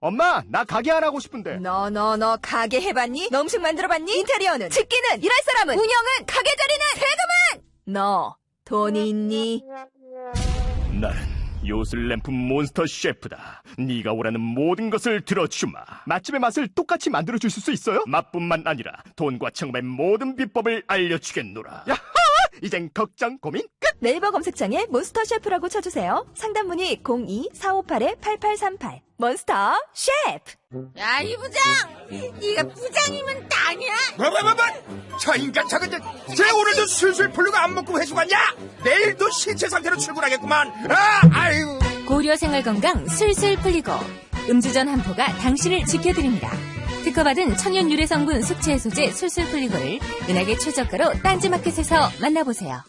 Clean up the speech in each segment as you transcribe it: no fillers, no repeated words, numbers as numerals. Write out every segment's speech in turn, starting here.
엄마, 나 가게 안 하고 싶은데. 너 가게 해봤니? 너 음식 만들어봤니? 인테리어는? 집기는? 일할 사람은? 운영은? 가게 자리는? 세금은? 너 돈이 있니? 나는 요술램프 몬스터 셰프다. 네가 원하는 모든 것을 들어주마. 맛집의 맛을 똑같이 만들어줄 수 있어요? 맛뿐만 아니라 돈과 청음의 모든 비법을 알려주겠노라. 야하! 이젠 걱정 고민 끝! 네이버 검색창에 몬스터 셰프라고 쳐주세요. 상담 문의 02-4558-8838. 몬스터 셰프! 야, 이 부장! 네가 부장이면 땅이야? 뭐? 저 인간 저건 쟤 오늘도 술술 풀리고 안 먹고 회수 갔냐? 내일도 신체 상태로 출근하겠구만. 아유. 고려 생활건강 술술 풀리고 음주전 한포가 당신을 지켜드립니다. 특허받은 천연 유래 성분 숙취 해소제 술술 풀리고를 은하계 최저가로 딴지마켓에서 만나보세요.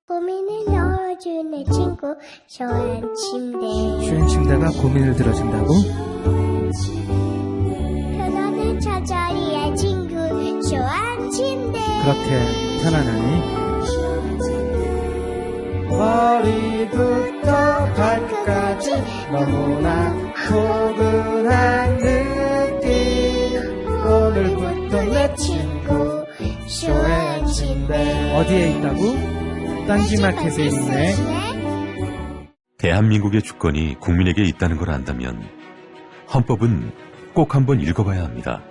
고민을 넣어준 내 친구 쇼한 침대. 쇼한 침대가 고민을 들어준다고? 편안한 저자리의 친구 쇼한 침대. 그렇게 편안하니? 머리부터 발끝까지 너무나 포근한 느낌. 오늘부터 내 친구 쇼한 침대. 어디에 있다고? 딴지마켓에 있네. 대한민국의 주권이 국민에게 있다는 걸 안다면 헌법은 꼭 한번 읽어봐야 합니다.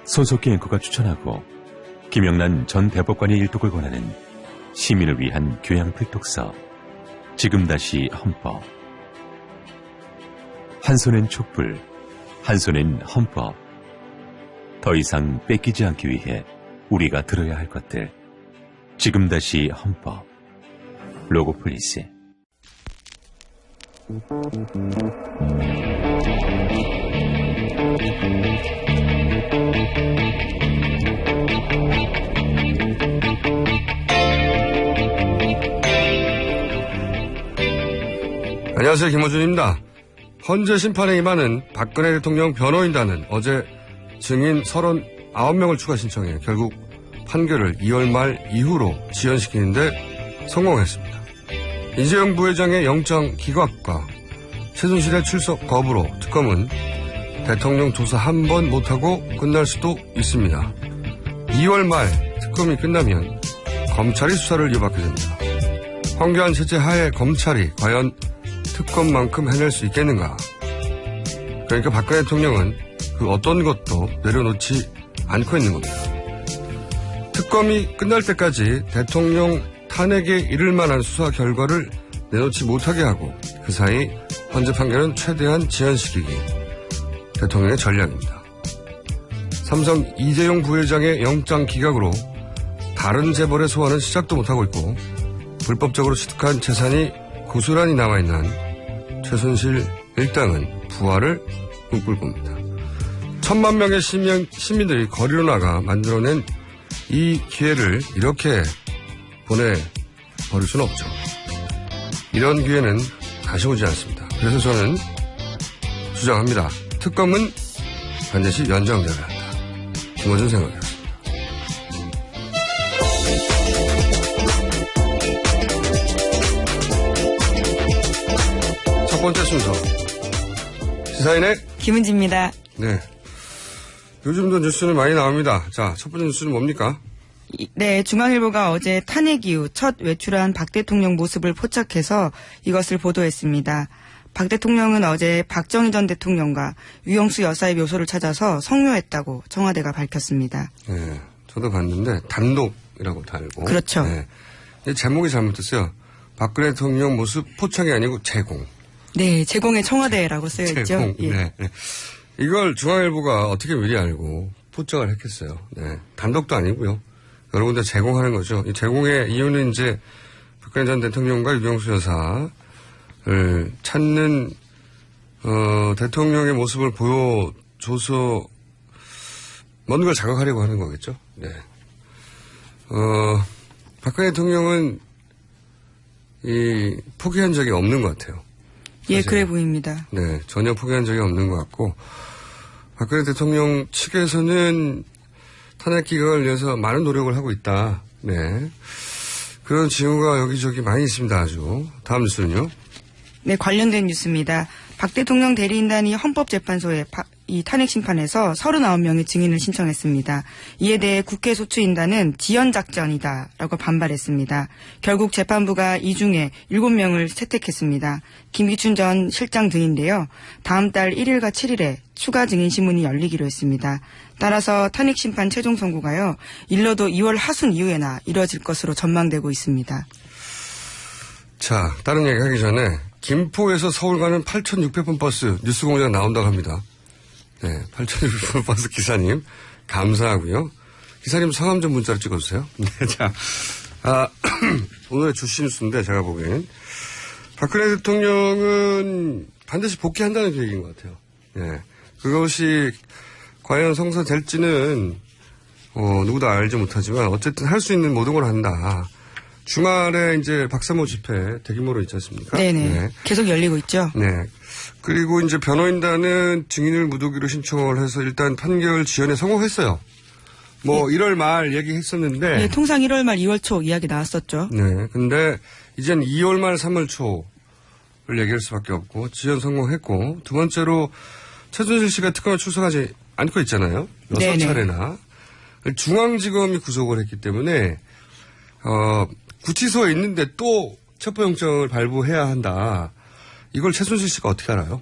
손석희 앵커가 추천하고 김영란 전 대법관의 일독을 권하는 시민을 위한 교양 필독서 지금 다시 헌법. 한 손엔 촛불, 한 손엔 헌법. 더 이상 뺏기지 않기 위해 우리가 들어야 할 것들. 지금 다시 헌법. 로고폴리스. 안녕하세요, 김호준입니다. 헌재 심판에 임하는 박근혜 대통령 변호인단은 어제 증인 39명을 추가 신청해 결국 판결을 2월 말 이후로 지연시키는데 성공했습니다. 이재용 부회장의 영장 기각과 최순실의 출석 거부로 특검은 대통령 조사 한 번 못하고 끝날 수도 있습니다. 2월 말 특검이 끝나면 검찰이 수사를 이어받게 됩니다. 황교안 체제 하에 검찰이 과연 특검만큼 해낼 수 있겠는가? 그러니까 박근혜 대통령은 그 어떤 것도 내려놓지 않고 있는 겁니다. 특검이 끝날 때까지 대통령 탄핵에 이를 만한 수사 결과를 내놓지 못하게 하고 그 사이 헌재 판결은 최대한 지연시키기 대통령의 전략입니다. 삼성 이재용 부회장의 영장 기각으로 다른 재벌의 소환은 시작도 못하고 있고 불법적으로 취득한 재산이 고스란히 남아있는 한 최순실 일당은 부활을 꿈꿀 겁니다. 1,000만 명의 시민들이 거리로 나가 만들어낸 이 기회를 이렇게 보내버릴 수는 없죠. 이런 기회는 다시 오지 않습니다. 그래서 저는 주장합니다. 특검은 반드시 연장돼야 한다. 김어준 생각이었습니다. 첫 번째 순서 시사인의 김은지입니다. 네. 요즘도 뉴스는 많이 나옵니다. 자, 첫 번째 뉴스는 뭡니까? 네, 중앙일보가 어제 탄핵 이후 첫 외출한 박 대통령 모습을 포착해서 이것을 보도했습니다. 박 대통령은 어제 박정희 전 대통령과 유영수 여사의 묘소를 찾아서 성묘했다고 청와대가 밝혔습니다. 네, 저도 봤는데 단독이라고 달고. 그렇죠. 네, 제목이 잘못됐어요. 박근혜 대통령 모습 포착이 아니고 제공. 네, 제공의 청와대라고 쓰여있죠. 제공. 예. 네. 이걸 중앙일보가 어떻게 미리 알고 포착을 했겠어요. 네, 단독도 아니고요. 여러 군데 제공하는 거죠. 이 제공의 이유는 이제 박근혜 전 대통령과 유영수 여사를 찾는 대통령의 모습을 보여줘서 뭔가를 자극하려고 하는 거겠죠. 네. 박근혜 대통령은 포기한 적이 없는 것 같아요. 예, 사실. 그래 보입니다. 네, 전혀 포기한 적이 없는 것 같고 박근혜 대통령 측에서는 탄핵 기각을 위해서 많은 노력을 하고 있다. 네. 그런 징후가 여기저기 많이 있습니다. 아주. 다음 뉴스는요. 네, 관련된 뉴스입니다. 박 대통령 대리인단이 헌법재판소에 이 탄핵 심판에서 39명의 증인을 신청했습니다. 이에 대해 국회 소추인단은 지연작전이다라고 반발했습니다. 결국 재판부가 이 중에 7명을 채택했습니다. 김기춘 전 실장 등인데요. 다음 달 1일과 7일에 추가 증인 신문이 열리기로 했습니다. 따라서 탄핵 심판 최종 선고가요. 일러도 2월 하순 이후에나 이뤄질 것으로 전망되고 있습니다. 자, 다른 얘기 하기 전에 김포에서 서울 가는 8,600번 버스 뉴스공장 나온다고 합니다. 네, 8,600번 버스 기사님 감사하고요. 기사님 성함 좀 문자로 찍어주세요. 네, 자, 오늘의 주시 뉴스인데 제가 보기엔 박근혜 대통령은 반드시 복귀한다는 계획인 것 같아요. 네, 그것이 과연 성사될지는 누구도 알지 못하지만 어쨌든 할 수 있는 모든 걸 한다. 주말에 이제 박사모 집회 대규모로 있지 않습니까? 네네. 네. 계속 열리고 있죠. 네. 그리고 이제 변호인단은 증인을 묻어기로 신청을 해서 일단 판결 지연에 성공했어요. 뭐 1월 말 얘기했었는데. 네, 통상 1월 말 2월 초 이야기 나왔었죠. 네. 근데 이젠 2월 말 3월 초를 얘기할 수밖에 없고 지연 성공했고 두 번째로 최순실 씨가 특검에 출석하지 않고 있잖아요. 6차례나. 중앙지검이 구속을 했기 때문에 구치소에 있는데 또 첩보영장을 발부해야 한다. 이걸 최순실 씨가 어떻게 알아요?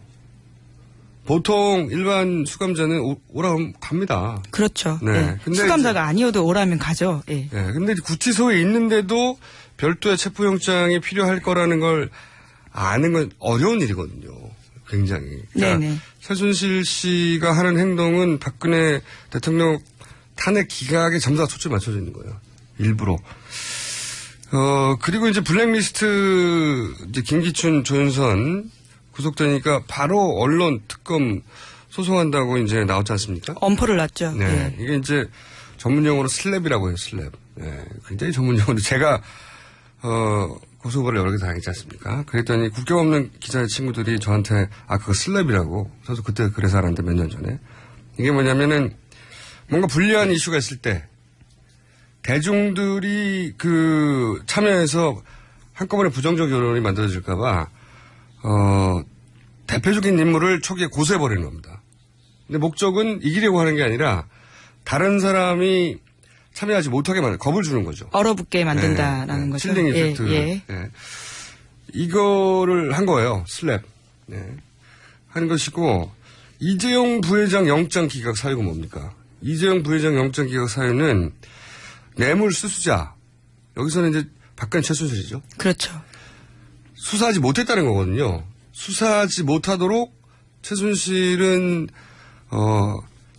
보통 일반 수감자는 오라면 갑니다. 그렇죠. 네. 네. 근데 수감자가 아니어도 오라면 가죠. 네. 네. 근데 구치소에 있는데도 별도의 체포영장이 필요할 거라는 걸 아는 건 어려운 일이거든요. 굉장히. 그러니까 네네. 최순실 씨가 하는 행동은 박근혜 대통령 탄핵 기각에 전부 다 초점이 맞춰져 있는 거예요. 일부러. 그리고 이제 블랙리스트, 이제 김기춘, 조윤선 구속되니까 바로 언론 특검 소송한다고 이제 나왔지 않습니까? 엄포를 놨죠. 네. 네. 이게 이제 전문용어로 슬랩이라고 해요, 슬랩. 네. 굉장히 전문용어인데 제가, 고소고발을 여러 개 당했지 않습니까? 그랬더니 국경 없는 기자의 친구들이 저한테, 그거 슬랩이라고. 저도 그때 그래서 알았는데 몇 년 전에. 이게 뭐냐면은 뭔가 불리한 이슈가 있을 때 대중들이 참여해서 한꺼번에 부정적 여론이 만들어질까봐, 대표적인 인물을 초기에 고소해버리는 겁니다. 근데 목적은 이기려고 하는 게 아니라 다른 사람이 참여하지 못하게 겁을 주는 거죠. 얼어붙게 만든다라는 거죠. 칠링 이펙트. 예. 예. 이거를 한 거예요. 슬랩. 네. 하는 것이고, 이재용 부회장 영장 기각 사유가 뭡니까? 이재용 부회장 영장 기각 사유는 뇌물 수수자. 여기서는 이제 박근혜 최순실이죠. 그렇죠. 수사하지 못했다는 거거든요. 수사하지 못하도록 최순실은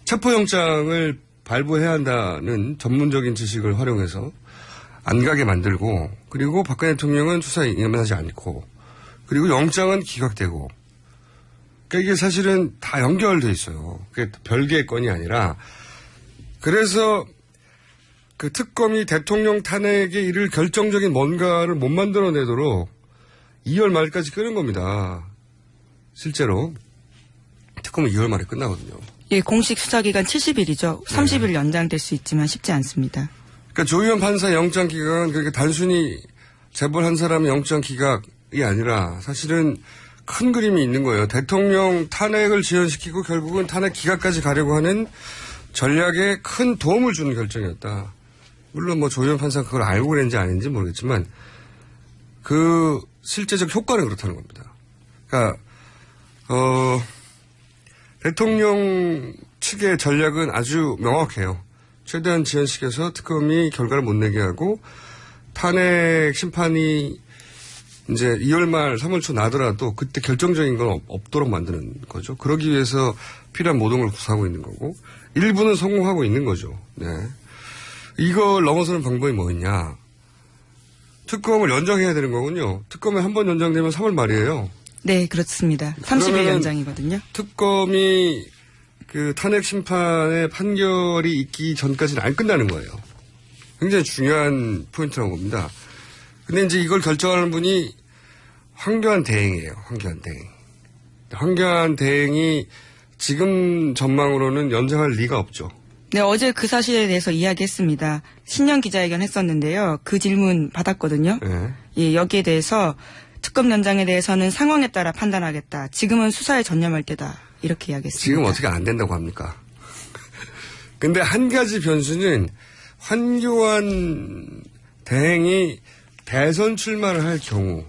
체포영장을 발부해야 한다는 전문적인 지식을 활용해서 안 가게 만들고, 그리고 박근혜 대통령은 수사에 임하지 않고, 그리고 영장은 기각되고. 그러니까 이게 사실은 다 연결돼 있어요. 그게 별개의 건이 아니라. 그래서 그 특검이 대통령 탄핵에 이를 결정적인 뭔가를 못 만들어내도록 2월 말까지 끄는 겁니다. 실제로. 특검은 2월 말에 끝나거든요. 예, 공식 수사기간 70일이죠. 30일 연장될 수 있지만 쉽지 않습니다. 그러니까 조희연 판사 영장 기각은 그렇게 단순히 재벌 한 사람의 영장 기각이 아니라 사실은 큰 그림이 있는 거예요. 대통령 탄핵을 지연시키고 결국은 탄핵 기각까지 가려고 하는 전략에 큰 도움을 주는 결정이었다. 물론 뭐 조희연 판사가 그걸 알고 그랬는지 아닌지 모르겠지만 그 실제적 효과는 그렇다는 겁니다. 그러니까 대통령 측의 전략은 아주 명확해요. 최대한 지연시켜서 특검이 결과를 못 내게 하고 탄핵 심판이 이제 2월 말 3월 초 나더라도 그때 결정적인 건 없도록 만드는 거죠. 그러기 위해서 필요한 모든 걸 구사하고 있는 거고 일부는 성공하고 있는 거죠. 네. 이걸 넘어서는 방법이 뭐였냐. 특검을 연장해야 되는 거군요. 특검이 한 번 연장되면 3월 말이에요. 네, 그렇습니다. 30일 연장이거든요. 특검이 그 탄핵 심판의 판결이 있기 전까지는 안 끝나는 거예요. 굉장히 중요한 포인트라는 겁니다. 근데 이제 이걸 결정하는 분이 황교안 대행이에요. 황교안 대행. 황교안 대행이 지금 전망으로는 연장할 리가 없죠. 네, 어제 그 사실에 대해서 이야기했습니다. 신년 기자회견 했었는데요. 그 질문 받았거든요. 네. 예, 여기에 대해서 특검 연장에 대해서는 상황에 따라 판단하겠다. 지금은 수사에 전념할 때다. 이렇게 이야기했습니다. 지금 어떻게 안 된다고 합니까? 근데 한 가지 변수는 황교안 대행이 대선 출마를 할 경우,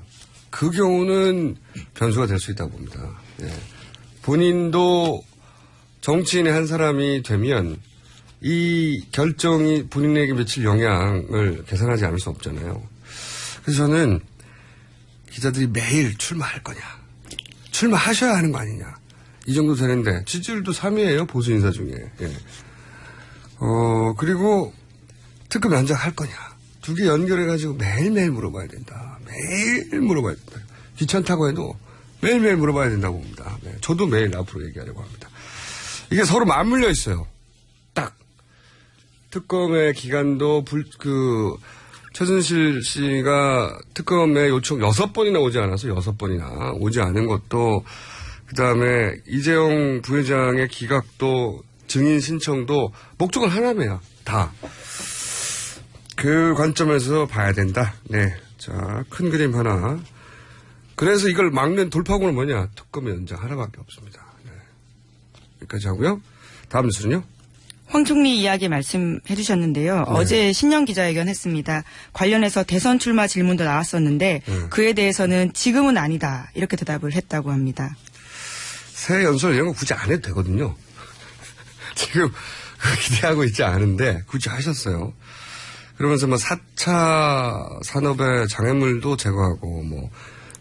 그 경우는 변수가 될 수 있다고 봅니다. 예. 본인도 정치인의 한 사람이 되면 이 결정이 본인에게 미칠 영향을 계산하지 않을 수 없잖아요. 그래서 저는 기자들이 매일 출마할 거냐, 출마하셔야 하는 거 아니냐, 이 정도 되는데 지지율도 3위예요, 보수 인사 중에. 예. 그리고 특검 연장할 거냐, 두 개 연결해가지고 매일매일 물어봐야 된다. 매일 물어봐야 된다. 귀찮다고 해도 매일매일 물어봐야 된다고 봅니다. 네. 저도 매일 앞으로 얘기하려고 합니다. 이게 서로 맞물려 있어요. 딱. 특검의 기간도 최순실 씨가 특검에 요청 6번이나 오지 않아서 6번이나 오지 않은 것도, 그 다음에 이재용 부회장의 기각도 증인 신청도 목적은 하나매야. 다. 그 관점에서 봐야 된다. 네. 자, 큰 그림 하나. 그래서 이걸 막는 돌파구는 뭐냐? 특검의 연장 하나밖에 없습니다. 네. 여기까지 하고요. 다음 뉴스는요? 황 총리 이야기 말씀해 주셨는데요. 네. 어제 신년 기자회견 했습니다. 관련해서 대선 출마 질문도 나왔었는데 그에 대해서는 지금은 아니다. 이렇게 대답을 했다고 합니다. 새 연설 이런 거 굳이 안 해도 되거든요. 지금 기대하고 있지 않은데 굳이 하셨어요. 그러면서 4차 산업의 장애물도 제거하고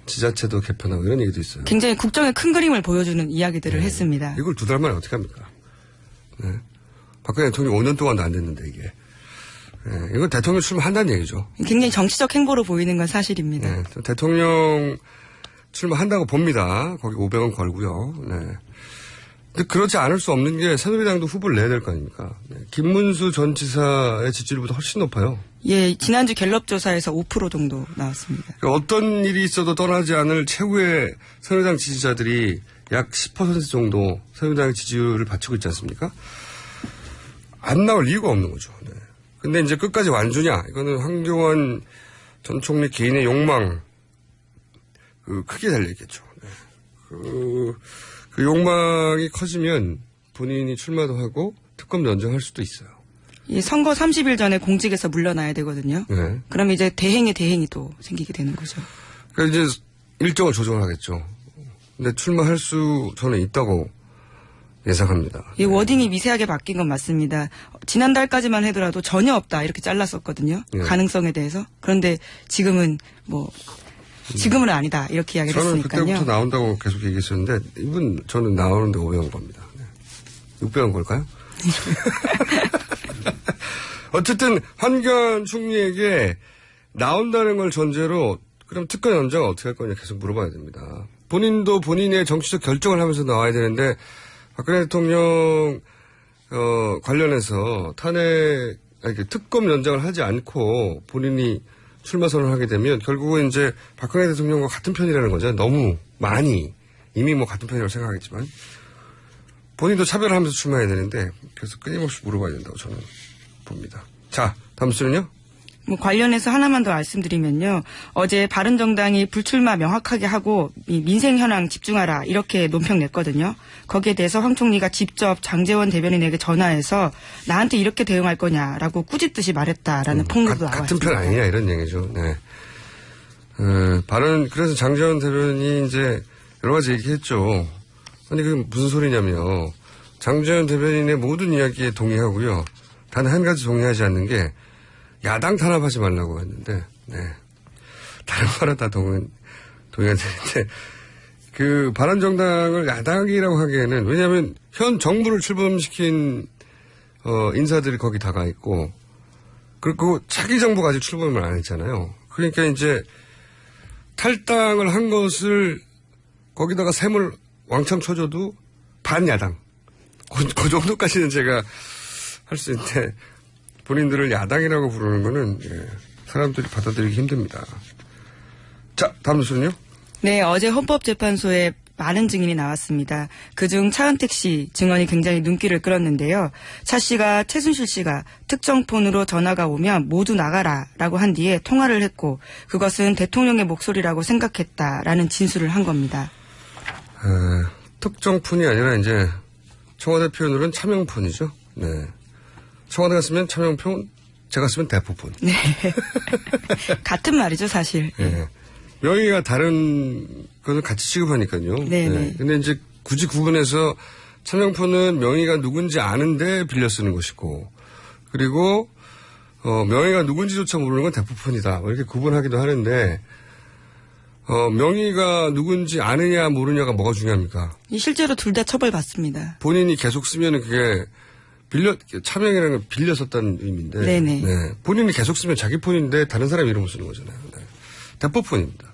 지자체도 개편하고 이런 얘기도 있어요. 굉장히 국정의 큰 그림을 보여주는 이야기들을 했습니다. 이걸 2달 만에 어떻게 합니까? 네. 박근혜 대통령 5년 동안도 안 됐는데 이게. 네. 이건 대통령 출마한다는 얘기죠. 굉장히 정치적 행보로 보이는 건 사실입니다. 네. 대통령 출마한다고 봅니다. 거기 500원 걸고요. 네. 근데 그렇지 않을 수 없는 게 새누리당도 후보를 내야 될 거 아닙니까? 네. 김문수 전 지사의 지지율보다 훨씬 높아요. 예, 지난주 갤럽 조사에서 5% 정도 나왔습니다. 그러니까 어떤 일이 있어도 떠나지 않을 최후의 새누리당 지지자들이 약 10% 정도 새누리당의 지지율을 받치고 있지 않습니까? 안 나올 이유가 없는 거죠. 네. 근데 이제 끝까지 완주냐? 이거는 황교안 전 총리 개인의 욕망, 크게 달려있겠죠. 네. 그 욕망이 커지면 본인이 출마도 하고 특검도 연장할 수도 있어요. 이 선거 30일 전에 공직에서 물러나야 되거든요. 네. 그럼 이제 대행이 또 생기게 되는 거죠. 그러니까 이제 일정을 조정을 하겠죠. 근데 출마할 수 저는 있다고 예상합니다. 이 워딩이 미세하게 바뀐 건 맞습니다. 지난달까지만 하더라도 전혀 없다 이렇게 잘랐었거든요. 네. 가능성에 대해서. 그런데 지금은 지금은 아니다 이렇게 이야기를 저는 했으니까요. 그때부터 나온다고 계속 얘기했었는데 이분 저는 나오는데 500원 겁니다. 네. 600원 걸까요? 어쨌든 황교안 총리에게 나온다는 걸 전제로 그럼 특검 연장 어떻게 할 거냐 계속 물어봐야 됩니다. 본인도 본인의 정치적 결정을 하면서 나와야 되는데 박근혜 대통령 관련해서 특검 연장을 하지 않고 본인이 출마 선언을 하게 되면 결국은 이제 박근혜 대통령과 같은 편이라는 거죠. 너무 많이 이미 같은 편이라고 생각하겠지만 본인도 차별하면서 출마해야 되는데 그래서 끊임없이 물어봐야 된다고 저는 봅니다. 자, 다음 수는요? 관련해서 하나만 더 말씀드리면요. 어제 바른정당이 불출마 명확하게 하고 이 민생 현황 집중하라 이렇게 논평 냈거든요. 거기에 대해서 황 총리가 직접 장제원 대변인에게 전화해서 나한테 이렇게 대응할 거냐라고 꾸짖듯이 말했다라는 폭로도 나왔습니다. 같은 편 아니냐 이런 얘기죠. 네. 그래서 장제원 대변인이 이제 여러 가지 얘기했죠. 아니 그게 무슨 소리냐면요. 장제원 대변인의 모든 이야기에 동의하고요. 단 한 가지 동의하지 않는 게 야당 탄압하지 말라고 했는데, 네. 다른 거는 다 동의가 되는데, 바른정당을 야당이라고 하기에는, 왜냐하면 현 정부를 출범시킨, 인사들이 거기 다가 있고, 그리고 차기 정부가 아직 출범을 안 했잖아요. 그러니까 이제 탈당을 한 것을 거기다가 셈을 왕창 쳐줘도 반야당. 그 정도까지는 제가 할 수 있는데, 본인들을 야당이라고 부르는 거는 사람들이 받아들이기 힘듭니다. 자, 다음 뉴스는요? 네, 어제 헌법재판소에 많은 증인이 나왔습니다. 그중 차은택 씨 증언이 굉장히 눈길을 끌었는데요. 차 씨가 최순실 씨가 특정 폰으로 전화가 오면 모두 나가라라고 한 뒤에 통화를 했고 그것은 대통령의 목소리라고 생각했다라는 진술을 한 겁니다. 특정 폰이 아니라 이제 청와대 표현으로는 차명폰이죠. 네. 청와대가 쓰면 차명폰, 제가 쓰면 대포폰. 네. 같은 말이죠, 사실. 네. 명의가 다른 것을 같이 취급하니까요. 네네. 근데 이제 굳이 구분해서 차명폰은 명의가 누군지 아는데 빌려 쓰는 것이고, 그리고, 명의가 누군지조차 모르는 건 대포폰이다. 이렇게 구분하기도 하는데, 명의가 누군지 아느냐 모르냐가 뭐가 중요합니까? 실제로 둘 다 처벌받습니다. 본인이 계속 쓰면 그게 차명이라는 건 빌려 썼다는 의미인데. 네네. 네. 본인이 계속 쓰면 자기 폰인데 다른 사람 이름을 쓰는 거잖아요. 네. 대포폰입니다.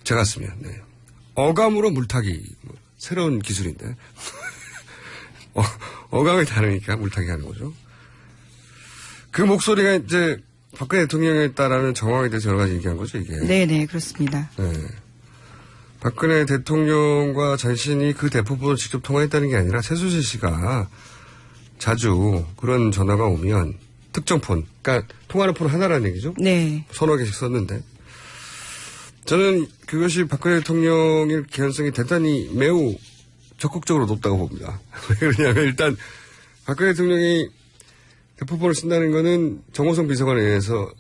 제가 쓰면, 네. 어감으로 물타기. 새로운 기술인데. 어감이 다르니까 물타기 하는 거죠. 그 목소리가 이제 박근혜 대통령에 따라는 정황에 대해서 여러 가지 얘기한 거죠, 이게. 네네, 그렇습니다. 네. 박근혜 대통령과 자신이 그 대포폰을 직접 통화했다는 게 아니라 최순실 씨가 자주 그런 전화가 오면 특정 폰, 그러니까 통화하는 폰 하나라는 얘기죠? 네. 서너 개씩 썼는데. 저는 그것이 박근혜 대통령의 개연성이 대단히 매우 적극적으로 높다고 봅니다. 왜 그러냐면 일단 박근혜 대통령이 대포폰을 쓴다는 거는 정호성 비서관에 의해서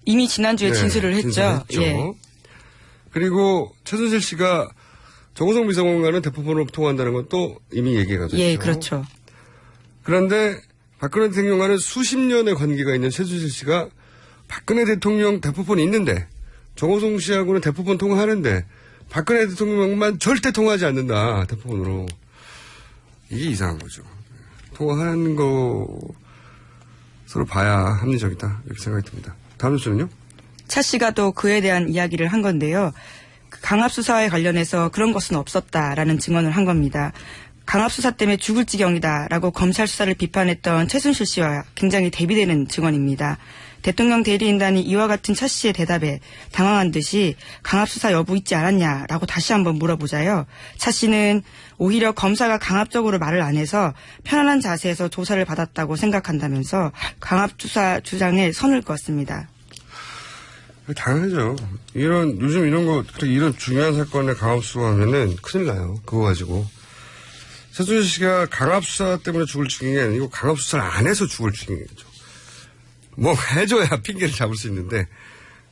이미 지난주에 진술을 했죠. 진술했죠. 예. 그리고 최순실 씨가 정호성 비서관과는 대포폰으로 통화한다는 건 또 이미 얘기가 됐죠. 예, 그렇죠. 그런데 박근혜 대통령과는 수십 년의 관계가 있는 최순실 씨가 박근혜 대통령 대포폰이 있는데 정호성 씨하고는 대포폰 통화하는데 박근혜 대통령만 절대 통화하지 않는다. 대포폰으로. 이게 이상한 거죠. 통화하는 것으로 봐야 합리적이다. 이렇게 생각이 듭니다. 다음 뉴스는요? 차 씨가 또 그에 대한 이야기를 한 건데요. 강압수사에 관련해서 그런 것은 없었다라는 증언을 한 겁니다. 강압수사 때문에 죽을 지경이다라고 검찰 수사를 비판했던 최순실 씨와 굉장히 대비되는 증언입니다. 대통령 대리인단이 이와 같은 차 씨의 대답에 당황한 듯이 강압수사 여부 있지 않았냐라고 다시 한번 물어보자요. 차 씨는 오히려 검사가 강압적으로 말을 안 해서 편안한 자세에서 조사를 받았다고 생각한다면서 강압수사 주장에 선을 그었습니다. 당연하죠. 요즘 이런 거, 이런 중요한 사건에 강압수사하면은 큰일 나요. 그거 가지고. 최순실 씨가 강압수사 때문에 죽을 지경이 아니고 강압수사를 안 해서 죽을 지경이죠. 뭔가 해줘야 핑계를 잡을 수 있는데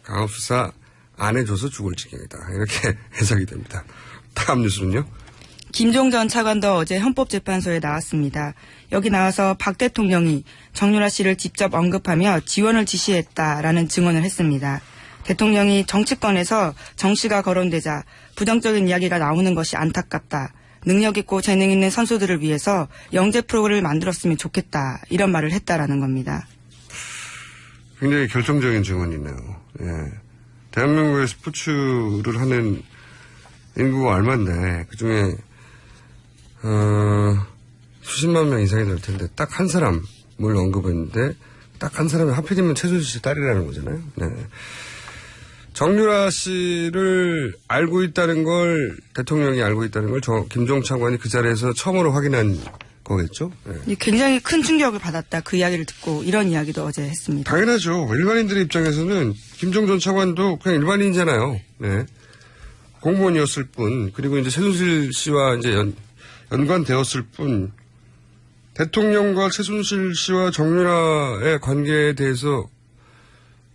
강압수사 안 해줘서 죽을 지경이다. 이렇게 해석이 됩니다. 다음 뉴스는요? 김종 전 차관도 어제 헌법재판소에 나왔습니다. 여기 나와서 박 대통령이 정유라 씨를 직접 언급하며 지원을 지시했다라는 증언을 했습니다. 대통령이 정치권에서 정 씨가 거론되자 부정적인 이야기가 나오는 것이 안타깝다. 능력 있고 재능 있는 선수들을 위해서 영재 프로그램을 만들었으면 좋겠다. 이런 말을 했다라는 겁니다. 굉장히 결정적인 증언이네요. 예. 대한민국의 스포츠를 하는 인구가 얼마인데 그중에 수십만 명 이상이 될 텐데 딱 한 사람을 언급했는데 딱 한 사람이 하필이면 최순실 씨 딸이라는 거잖아요. 네. 정유라 씨를 알고 있다는 걸 대통령이 알고 있다는 걸 김종 차관이 그 자리에서 처음으로 확인한 거겠죠. 네. 굉장히 큰 충격을 받았다. 그 이야기를 듣고 이런 이야기도 어제 했습니다. 당연하죠. 일반인들의 입장에서는 김종 전 차관도 그냥 일반인이잖아요. 네. 공무원이었을 뿐 그리고 이제 최순실 씨와 이제 연관되었을 뿐 대통령과 최순실 씨와 정유라의 관계에 대해서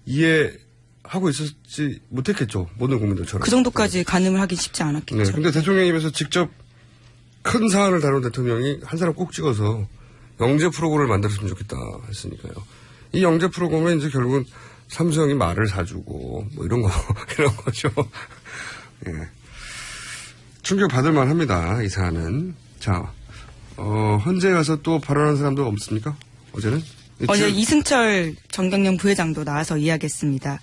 이해하고 있었지 못했겠죠. 모든 국민들처럼. 그 정도까지 가늠을 하기 쉽지 않았겠죠. 네. 근데 대통령 입에서 직접 큰 사안을 다룬 대통령이 한 사람 꼭 찍어서 영재 프로그램을 만들었으면 좋겠다 했으니까요. 이 영재 프로그램은 이제 결국은 삼성이 말을 사주고 뭐 이런 거죠. 예. 충격 받을만 합니다. 이 사안은. 자, 헌재에 가서 또 발언한 사람도 없습니까? 어제는? 어제 이승철 정경련 부회장도 나와서 이야기했습니다.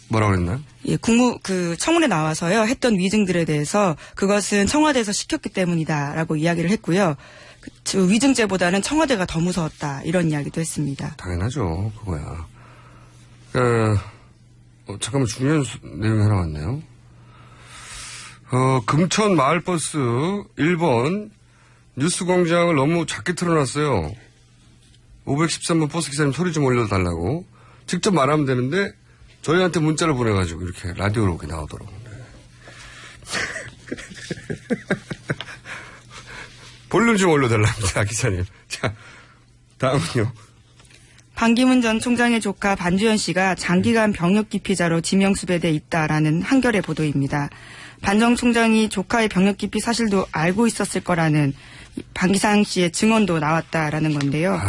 뭐라고 그랬나요? 예, 청문회 나와서요, 했던 위증들에 대해서 그것은 청와대에서 시켰기 때문이다라고 이야기를 했고요. 위증죄보다는 청와대가 더 무서웠다. 이런 이야기도 했습니다. 당연하죠. 그거야. 잠깐만 중요한 내용이 하나 왔네요. 금천 마을버스 1번 뉴스공장을 너무 작게 틀어놨어요. 513번 버스기사님 소리 좀 올려달라고. 직접 말하면 되는데 저희한테 문자를 보내가지고 이렇게 라디오로 이렇게 나오도록. 볼륨 좀 올려달랍니다, 기사님. 자, 다음은요. 반기문 전 총장의 조카 반주현 씨가 장기간 병역 기피자로 지명수배돼 있다라는 한겨레 보도입니다. 반 전 총장이 조카의 병역 기피 사실도 알고 있었을 거라는 반기상 씨의 증언도 나왔다라는 건데요.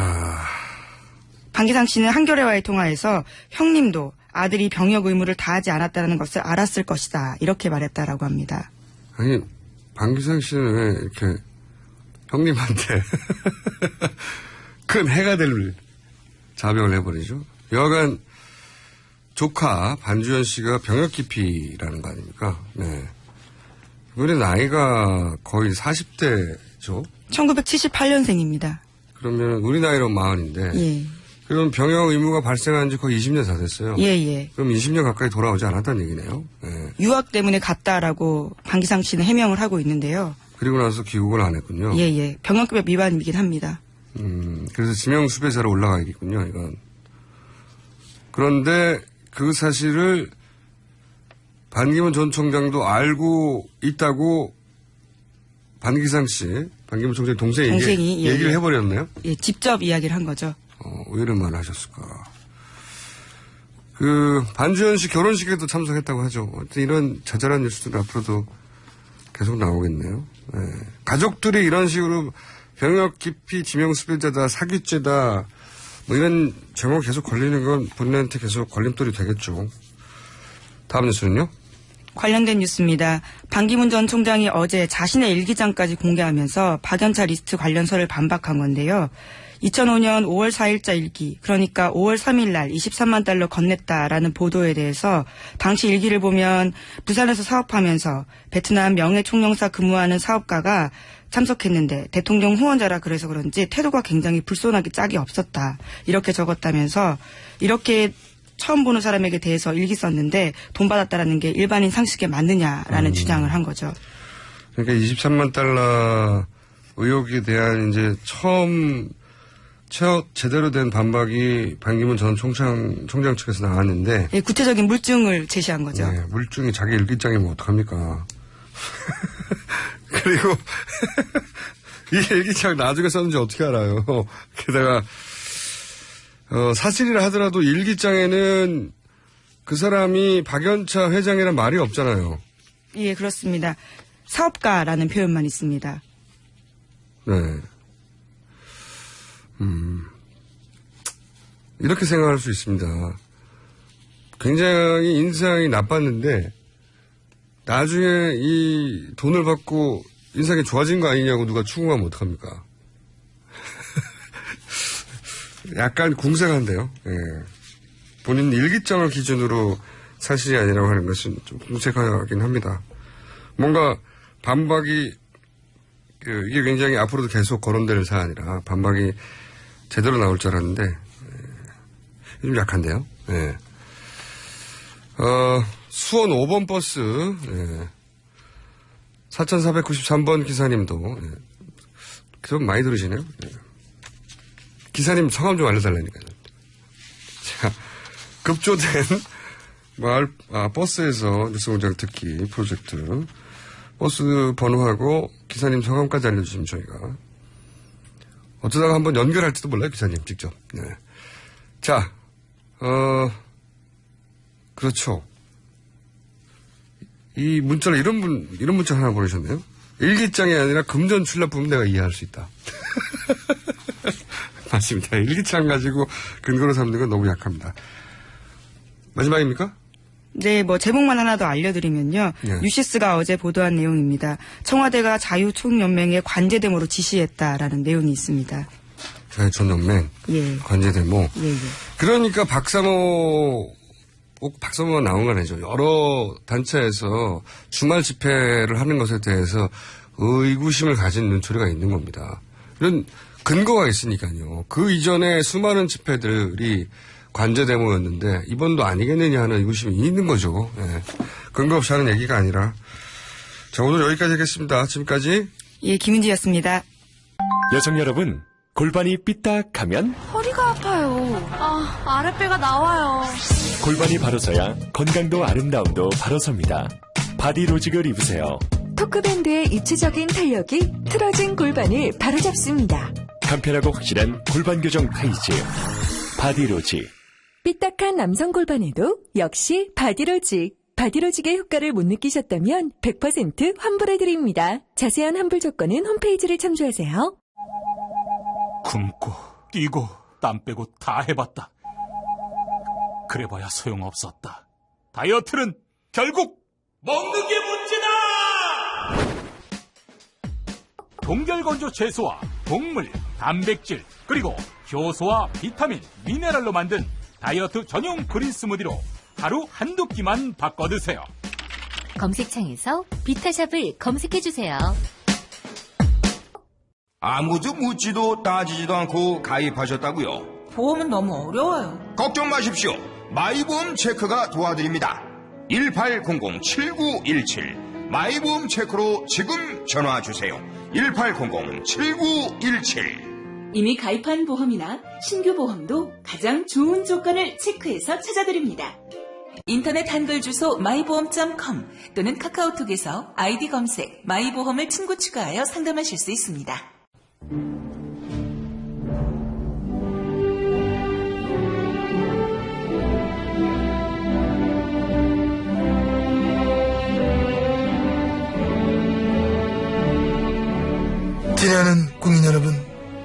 반기상 씨는 한겨레와의 통화에서 형님도 아들이 병역 의무를 다하지 않았다는 것을 알았을 것이다. 이렇게 말했다라고 합니다. 아니, 반기상 씨는 왜 이렇게 형님한테 큰 해가 될 자병을 해버리죠? 여하간 조카 반주현 씨가 병역 기피라는 거 아닙니까? 네. 이번에 나이가 거의 40대죠? 1978년생입니다. 그러면 우리 나이로 40인데. 예. 그럼 병역 의무가 발생한 지 거의 20년 다 됐어요. 예. 그럼 20년 가까이 돌아오지 않았다는 얘기네요. 예. 유학 때문에 갔다라고 반기상 씨는 해명을 하고 있는데요. 그리고 나서 귀국을 안 했군요. 예. 병역법 위반이긴 합니다. 그래서 지명수배자로 올라가야겠군요, 이건. 그런데 그 사실을 반기문 전 총장도 알고 있다고 반기상 씨, 반기문 총장 동생이 얘기를 해버렸네요? 예, 직접 이야기를 한 거죠. 왜 이런 말을 하셨을까. 반주현 씨 결혼식에도 참석했다고 하죠. 이런 자잘한 뉴스들 앞으로도 계속 나오겠네요. 네. 가족들이 이런 식으로 병역 기피 지명수배자다, 사기죄다, 뭐 이런 제목 계속 걸리는 건 본인한테 계속 걸림돌이 되겠죠. 다음 뉴스는요? 관련된 뉴스입니다. 반기문 전 총장이 어제 자신의 일기장까지 공개하면서 박연차 리스트 관련서를 반박한 건데요. 2005년 5월 4일자 일기, 그러니까 5월 3일 날 23만 달러 건넸다라는 보도에 대해서 당시 일기를 보면 부산에서 사업하면서 베트남 명예총영사 근무하는 사업가가 참석했는데 대통령 후원자라 그래서 그런지 태도가 굉장히 불손하게 짝이 없었다. 이렇게 적었다면서 이렇게 처음 보는 사람에게 대해서 일기 썼는데 돈 받았다라는 게 일반인 상식에 맞느냐라는 주장을 한 거죠. 그러니까 23만 달러 의혹에 대한 이제 첫 제대로 된 반박이 반기문 전 총장 측에서 나왔는데. 예, 구체적인 물증을 제시한 거죠. 네, 물증이 자기 일기장이면 어떡합니까? 그리고 이 일기장 나중에 썼는지 어떻게 알아요? 게다가 사실이라 하더라도 일기장에는 그 사람이 박연차 회장이란 말이 없잖아요. 예, 그렇습니다. 사업가라는 표현만 있습니다. 네. 이렇게 생각할 수 있습니다. 굉장히 인상이 나빴는데 나중에 이 돈을 받고 인상이 좋아진 거 아니냐고 누가 추궁하면 어떡합니까? 약간 궁색한데요. 예. 본인 일기장을 기준으로 사실이 아니라고 하는 것은 좀 궁색하긴 합니다. 뭔가 반박이 이게 굉장히 앞으로도 계속 거론될 사안이라 반박이 제대로 나올 줄 알았는데 좀 약한데요. 예. 수원 5번 버스 4493번 기사님도 좀 많이 들으시네요. 예. 기사님 성함 좀 알려달라니까요. 자, 급조된 버스에서 뉴스공장 듣기 프로젝트 버스 번호하고 기사님 성함까지 알려주시면 저희가 어쩌다가 한번 연결할지도 몰라요. 기사님 직접. 네. 자, 그렇죠. 이 문자를 이런 문자 하나 보내셨네요. 일기장이 아니라 금전 출납부면 내가 이해할 수 있다. 맞습니다. 일기장 가지고 근거로 삼는 건 너무 약합니다. 마지막입니까? 네, 제목만 하나 더 알려드리면요. 네. 뉴시스가 어제 보도한 내용입니다. 청와대가 자유총연맹에 관제데모로 지시했다라는 내용이 있습니다. 자유총연맹? 예. 관제데모? 예. 그러니까 꼭 박사모가 나온 건 아니죠. 여러 단체에서 주말 집회를 하는 것에 대해서 의구심을 가진 눈초리가 있는 겁니다. 이런 근거가 있으니까요. 그 이전에 수많은 집회들이 관제데모였는데 이번도 아니겠느냐 하는 의구심이 있는 거죠. 예. 근거 없이 하는 얘기가 아니라. 자, 오늘 여기까지 하겠습니다. 지금까지. 예, 김은지였습니다. 여성 여러분, 골반이 삐딱하면 허리가 아파요. 아랫배가 나와요. 골반이 바로 서야 건강도 아름다움도 바로 섭니다. 바디로직을 입으세요. 토크밴드의 입체적인 탄력이 틀어진 골반을 바로잡습니다. 간편하고 확실한 골반 교정 타이즈. 바디로직. 삐딱한 남성 골반에도 역시 바디로직. 바디로직의 효과를 못 느끼셨다면 100% 환불해드립니다. 자세한 환불 조건은 홈페이지를 참조하세요. 굶고 뛰고 땀 빼고 다 해봤다. 그래봐야 소용없었다. 다이어트는 결국 먹는 게 문제다! 동결건조 채소와 곡물, 단백질, 그리고 효소와 비타민, 미네랄로 만든 다이어트 전용 그린 스무디로 하루 한두 끼만 바꿔 드세요. 검색창에서 비타샵을 검색해주세요. 아무도 묻지도 따지지도 않고 가입하셨다고요? 보험은 너무 어려워요. 걱정 마십시오. 마이보험 체크가 도와드립니다. 1800-7917 마이보험 체크로 지금 전화 주세요. 1800-7917 이미 가입한 보험이나 신규 보험도 가장 좋은 조건을 체크해서 찾아드립니다. 인터넷 한글 주소 마이보험.com 또는 카카오톡에서 아이디 검색 마이보험을 친구 추가하여 상담하실 수 있습니다. 지내하는 국민 여러분,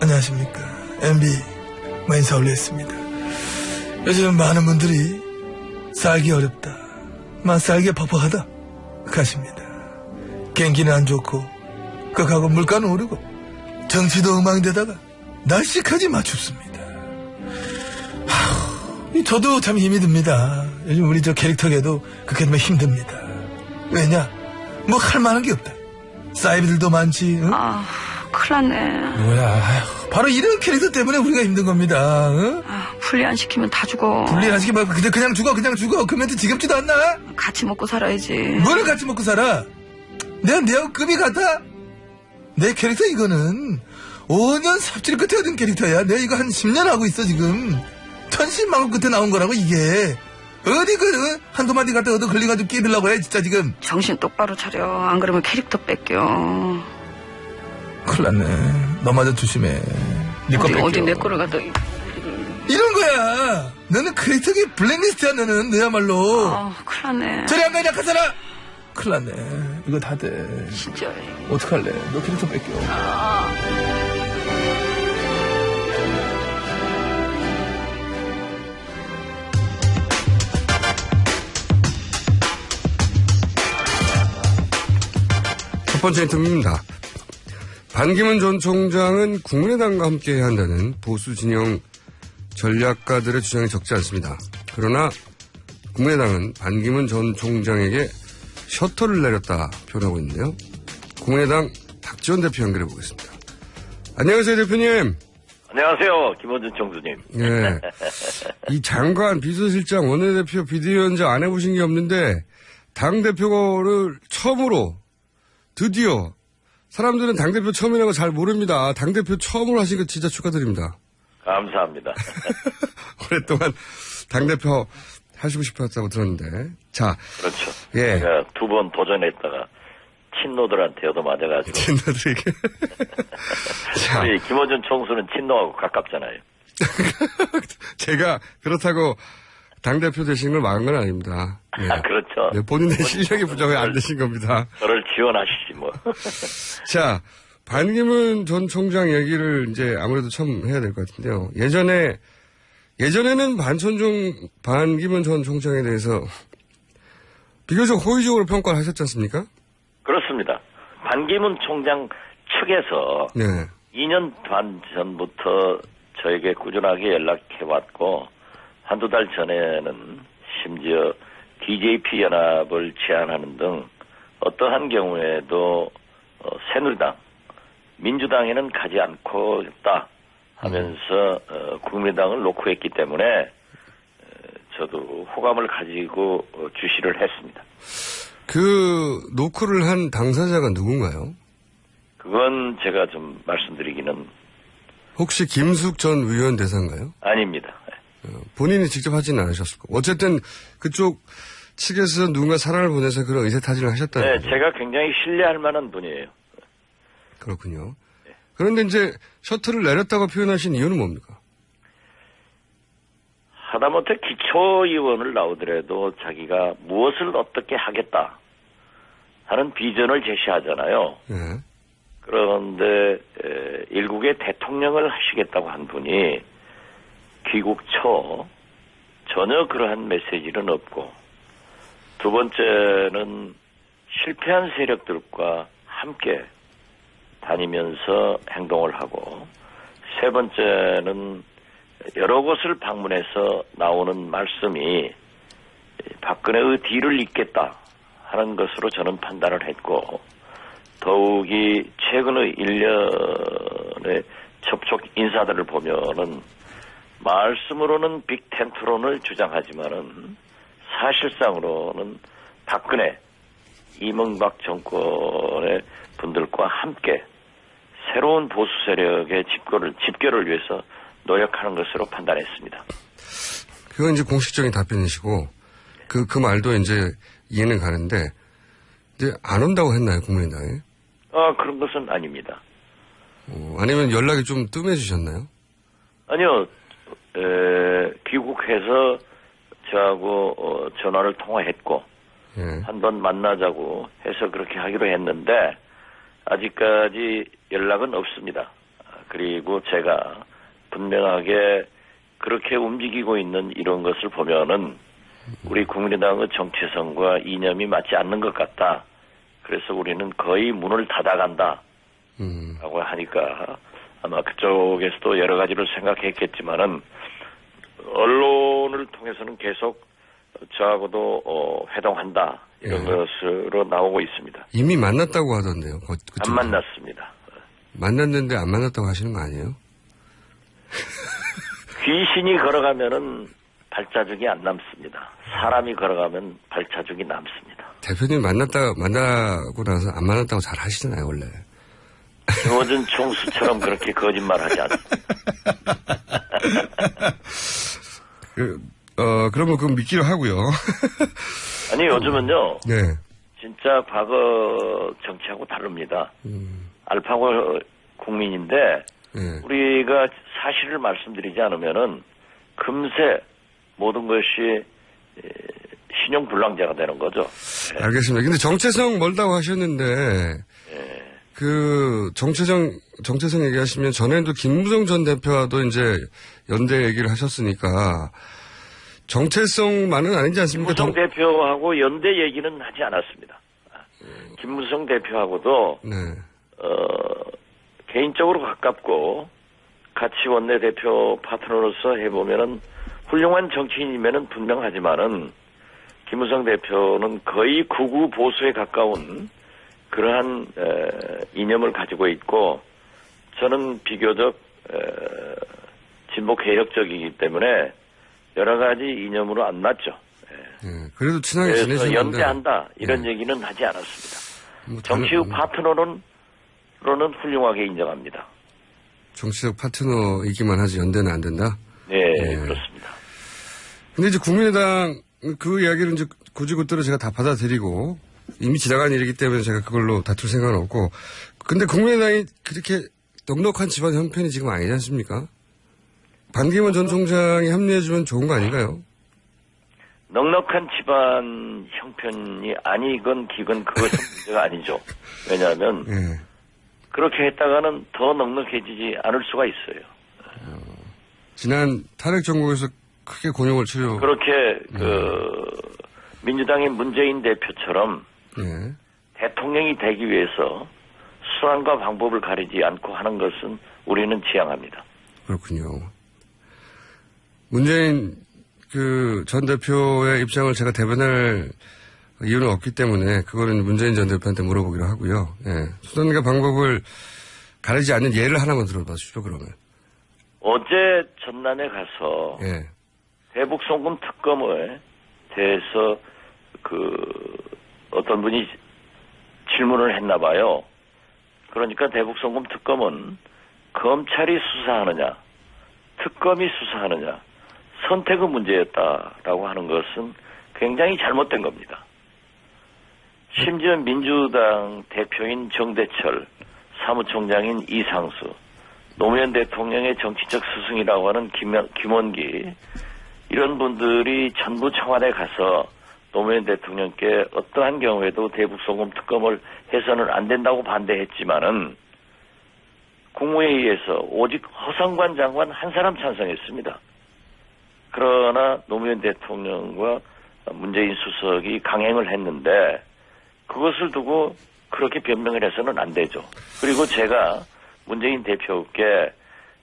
안녕하십니까. MB 마인사 올렸습니다. 요즘 많은 분들이 살기 어렵다, 살기 퍽퍽하다 가십니다. 경기는 안 좋고 극하고 물가는 오르고 정치도 엉망인데다가 날씨까지 맞춥습니다. 저도 참 힘이 듭니다. 요즘 우리 저 캐릭터계도 그렇게 되면 힘듭니다. 왜냐? 뭐 할 만한 게 없다. 사이비들도 많지. 응? 큰일 났네. 뭐야, 바로 이런 캐릭터 때문에 우리가 힘든 겁니다. 응? 분리 안 시키면 다 죽어. 분리 안 시키면 그냥 죽어. 그 멘트 지겹지도 않나? 같이 먹고 살아야지. 뭐를 같이 먹고 살아? 내가 내하고 급이 같아? 내 캐릭터 이거는 5년 삽질 끝에 얻은 캐릭터야. 내가 이거 한 10년 하고 있어 지금. 천신만고 끝에 나온 거라고 이게. 어디 한두 마디 갖다 얻어 걸려가지고 끼들라고 해 진짜 지금. 정신 똑바로 차려. 안 그러면 캐릭터 뺏겨. 큰일 났네. 너마저 조심해. 네 거 뺏겨. 어디 내 거를 갖다. 이런 거야. 너는 캐릭터계 블랙리스트야. 너는 너야말로. 큰일 났네. 저리 안 가, 약한 사람. 큰일 났네. 이거 다 돼. 진짜. 어떡할래? 너 캐릭터 뺏겨. 첫 번째 인터뷰입니다. 반기문 전 총장은 국민의당과 함께 한다는 보수 진영 전략가들의 주장이 적지 않습니다. 그러나 국민의당은 반기문 전 총장에게 셔터를 내렸다 표현하고 있는데요. 국민의당 박지원 대표 연결해 보겠습니다. 안녕하세요, 대표님. 안녕하세요, 김원준 총수님. 예. 이 장관, 비서실장, 원내대표, 비대위원장 안 해보신 게 없는데 당대표를 처음으로 드디어 사람들은 당대표 처음이라고 잘 모릅니다. 당대표 처음으로 하신 거 진짜 축하드립니다. 감사합니다. 오랫동안 당대표 하시고 싶었다고 들었는데. 자. 그렇죠. 예. 제가 2번 도전했다가 친노들한테 얻어맞아가지고. 친노들에게. 자. 우리 김원준 총수는 친노하고 가깝잖아요. 제가 그렇다고 당대표 되신 걸 막은 건 아닙니다. 네. 그렇죠. 네, 본인의 실력이 부정이 안 되신 겁니다. 저를 지원하시지 뭐. 자, 반기문 전 총장 얘기를 이제 아무래도 처음 해야 될 것 같은데요. 예전에는 반기문 전 총장에 대해서 비교적 호의적으로 평가를 하셨지 않습니까? 그렇습니다. 반기문 총장 측에서 네. 2년 반 전부터 저에게 꾸준하게 연락해왔고 한두 달 전에는 심지어 DJP 연합을 제안하는 등 어떠한 경우에도 새누리당, 민주당에는 가지 않고 있다 하면서 국민의당을 놓고 했기 때문에 저도 호감을 가지고 주시를 했습니다. 그 노크를 한 당사자가 누군가요? 그건 제가 좀 말씀드리기는 혹시 김숙 전 의원 대사인가요? 아닙니다. 본인이 직접 하지는 않으셨을 거고. 어쨌든 그쪽 측에서 누군가 사람을 보내서 그런 의사타진을 하셨다는 네, 거죠. 제가 굉장히 신뢰할 만한 분이에요. 그렇군요. 그런데 이제 셔틀을 내렸다고 표현하신 이유는 뭡니까? 하다못해 기초의원을 나오더라도 자기가 무엇을 어떻게 하겠다 하는 비전을 제시하잖아요. 예. 그런데 일국의 대통령을 하시겠다고 한 분이 귀국 초 전혀 그러한 메시지는 없고, 두 번째는 실패한 세력들과 함께 다니면서 행동을 하고, 세 번째는 여러 곳을 방문해서 나오는 말씀이 박근혜의 뒤를 잇겠다 하는 것으로 저는 판단을 했고, 더욱이 최근의 1년의 접촉 인사들을 보면은 말씀으로는 빅텐트론을 주장하지만은 사실상으로는 박근혜, 이명박 정권의 분들과 함께 새로운 보수 세력의 집결을 위해서 노력하는 것으로 판단했습니다. 그건 이제 공식적인 답변이시고, 그 말도 이제 이해는 가는데, 이제 안 온다고 했나요, 국민의당에? 그런 것은 아닙니다. 아니면 연락이 좀 뜸해지셨나요? 아니요, 귀국해서 저하고 전화를 통화했고, 한번 만나자고 해서 그렇게 하기로 했는데, 아직까지 연락은 없습니다. 그리고 제가 분명하게 그렇게 움직이고 있는 이런 것을 보면은 우리 국민의당의 정체성과 이념이 맞지 않는 것 같다. 그래서 우리는 거의 문을 닫아간다. 라고 하니까 아마 그쪽에서도 여러 가지를 생각했겠지만은 언론을 통해서는 계속 저하고도 회동한다. 이런 것으로 나오고 있습니다. 이미 만났다고 하던데요. 안 만났습니다. 만났는데 안 만났다고 하시는 거 아니에요? 귀신이 걸어가면은 발자국이 안 남습니다. 사람이 걸어가면 발자국이 남습니다. 대표님 만나고 나서 안 만났다고 잘 하시잖아요, 원래. 김어준 총수처럼 그렇게 거짓말하지 않습니다. 그러면 그건 믿기로 하고요. 아니, 요즘은요. 네. 진짜 과거 정치하고 다릅니다. 알파고 국민인데 우리가 사실을 말씀드리지 않으면은 금세 모든 것이 신용불량자가 되는 거죠. 알겠습니다. 근데 정체성 멀다고 하셨는데 그 정체성 얘기하시면 전에도 김무성 전 대표와도 이제 연대 얘기를 하셨으니까 정체성만은 아니지 않습니까? 김무성 대표하고 연대 얘기는 하지 않았습니다. 김무성 대표하고도 개인적으로 가깝고 같이 원내대표 파트너로서 해보면은 훌륭한 정치인이면은 분명하지만은 김무성 대표는 거의 극우 보수에 가까운 그러한 이념을 가지고 있고, 저는 비교적 진보 개혁적이기 때문에 여러 가지 이념으로 안 맞죠. 그래도 친하게 그래서 지내셨는데 연대한다 이런 얘기는 하지 않았습니다. 정치적 파트너로는 훌륭하게 인정합니다. 정치적 파트너이기만 하지 연대는 안 된다? 네, 그렇습니다. 근데 이제 국민의당 그 이야기를 이제 곧이곧대로 제가 다 받아들이고 이미 지나간 일이기 때문에 제가 그걸로 다툴 생각은 없고, 근데 국민의당이 그렇게 넉넉한 집안 형편이 지금 아니지 않습니까? 반기문 전 총장이 합류해주면 좋은 거 아닌가요? 넉넉한 집안 형편이 아니건 기건 그것은 문제가 아니죠. 왜냐하면 그렇게 했다가는 더 넉넉해지지 않을 수가 있어요. 지난 탄핵 정국에서 크게 곤욕을 치료. 그렇게 민주당의 문재인 대표처럼 대통령이 되기 위해서 수단과 방법을 가리지 않고 하는 것은 우리는 지향합니다. 그렇군요. 문재인 전 대표의 입장을 제가 대변할 이유는 없기 때문에 그거는 문재인 전 대표한테 물어보기로 하고요. 수단과 방법을 가리지 않는 예를 하나만 들어봐 주시죠, 그러면. 어제 전남에 가서 대북 송금 특검에 대해서 어떤 분이 질문을 했나 봐요. 그러니까 대북송금 특검은 검찰이 수사하느냐, 특검이 수사하느냐, 선택의 문제였다라고 하는 것은 굉장히 잘못된 겁니다. 심지어 민주당 대표인 정대철, 사무총장인 이상수, 노무현 대통령의 정치적 스승이라고 하는 김원기, 이런 분들이 전부 청와대에 가서 노무현 대통령께 어떠한 경우에도 대북송금 특검을 해서는 안 된다고 반대했지만은 국무회의에서 오직 허성관 장관 한 사람 찬성했습니다. 그러나 노무현 대통령과 문재인 수석이 강행을 했는데 그것을 두고 그렇게 변명을 해서는 안 되죠. 그리고 제가 문재인 대표께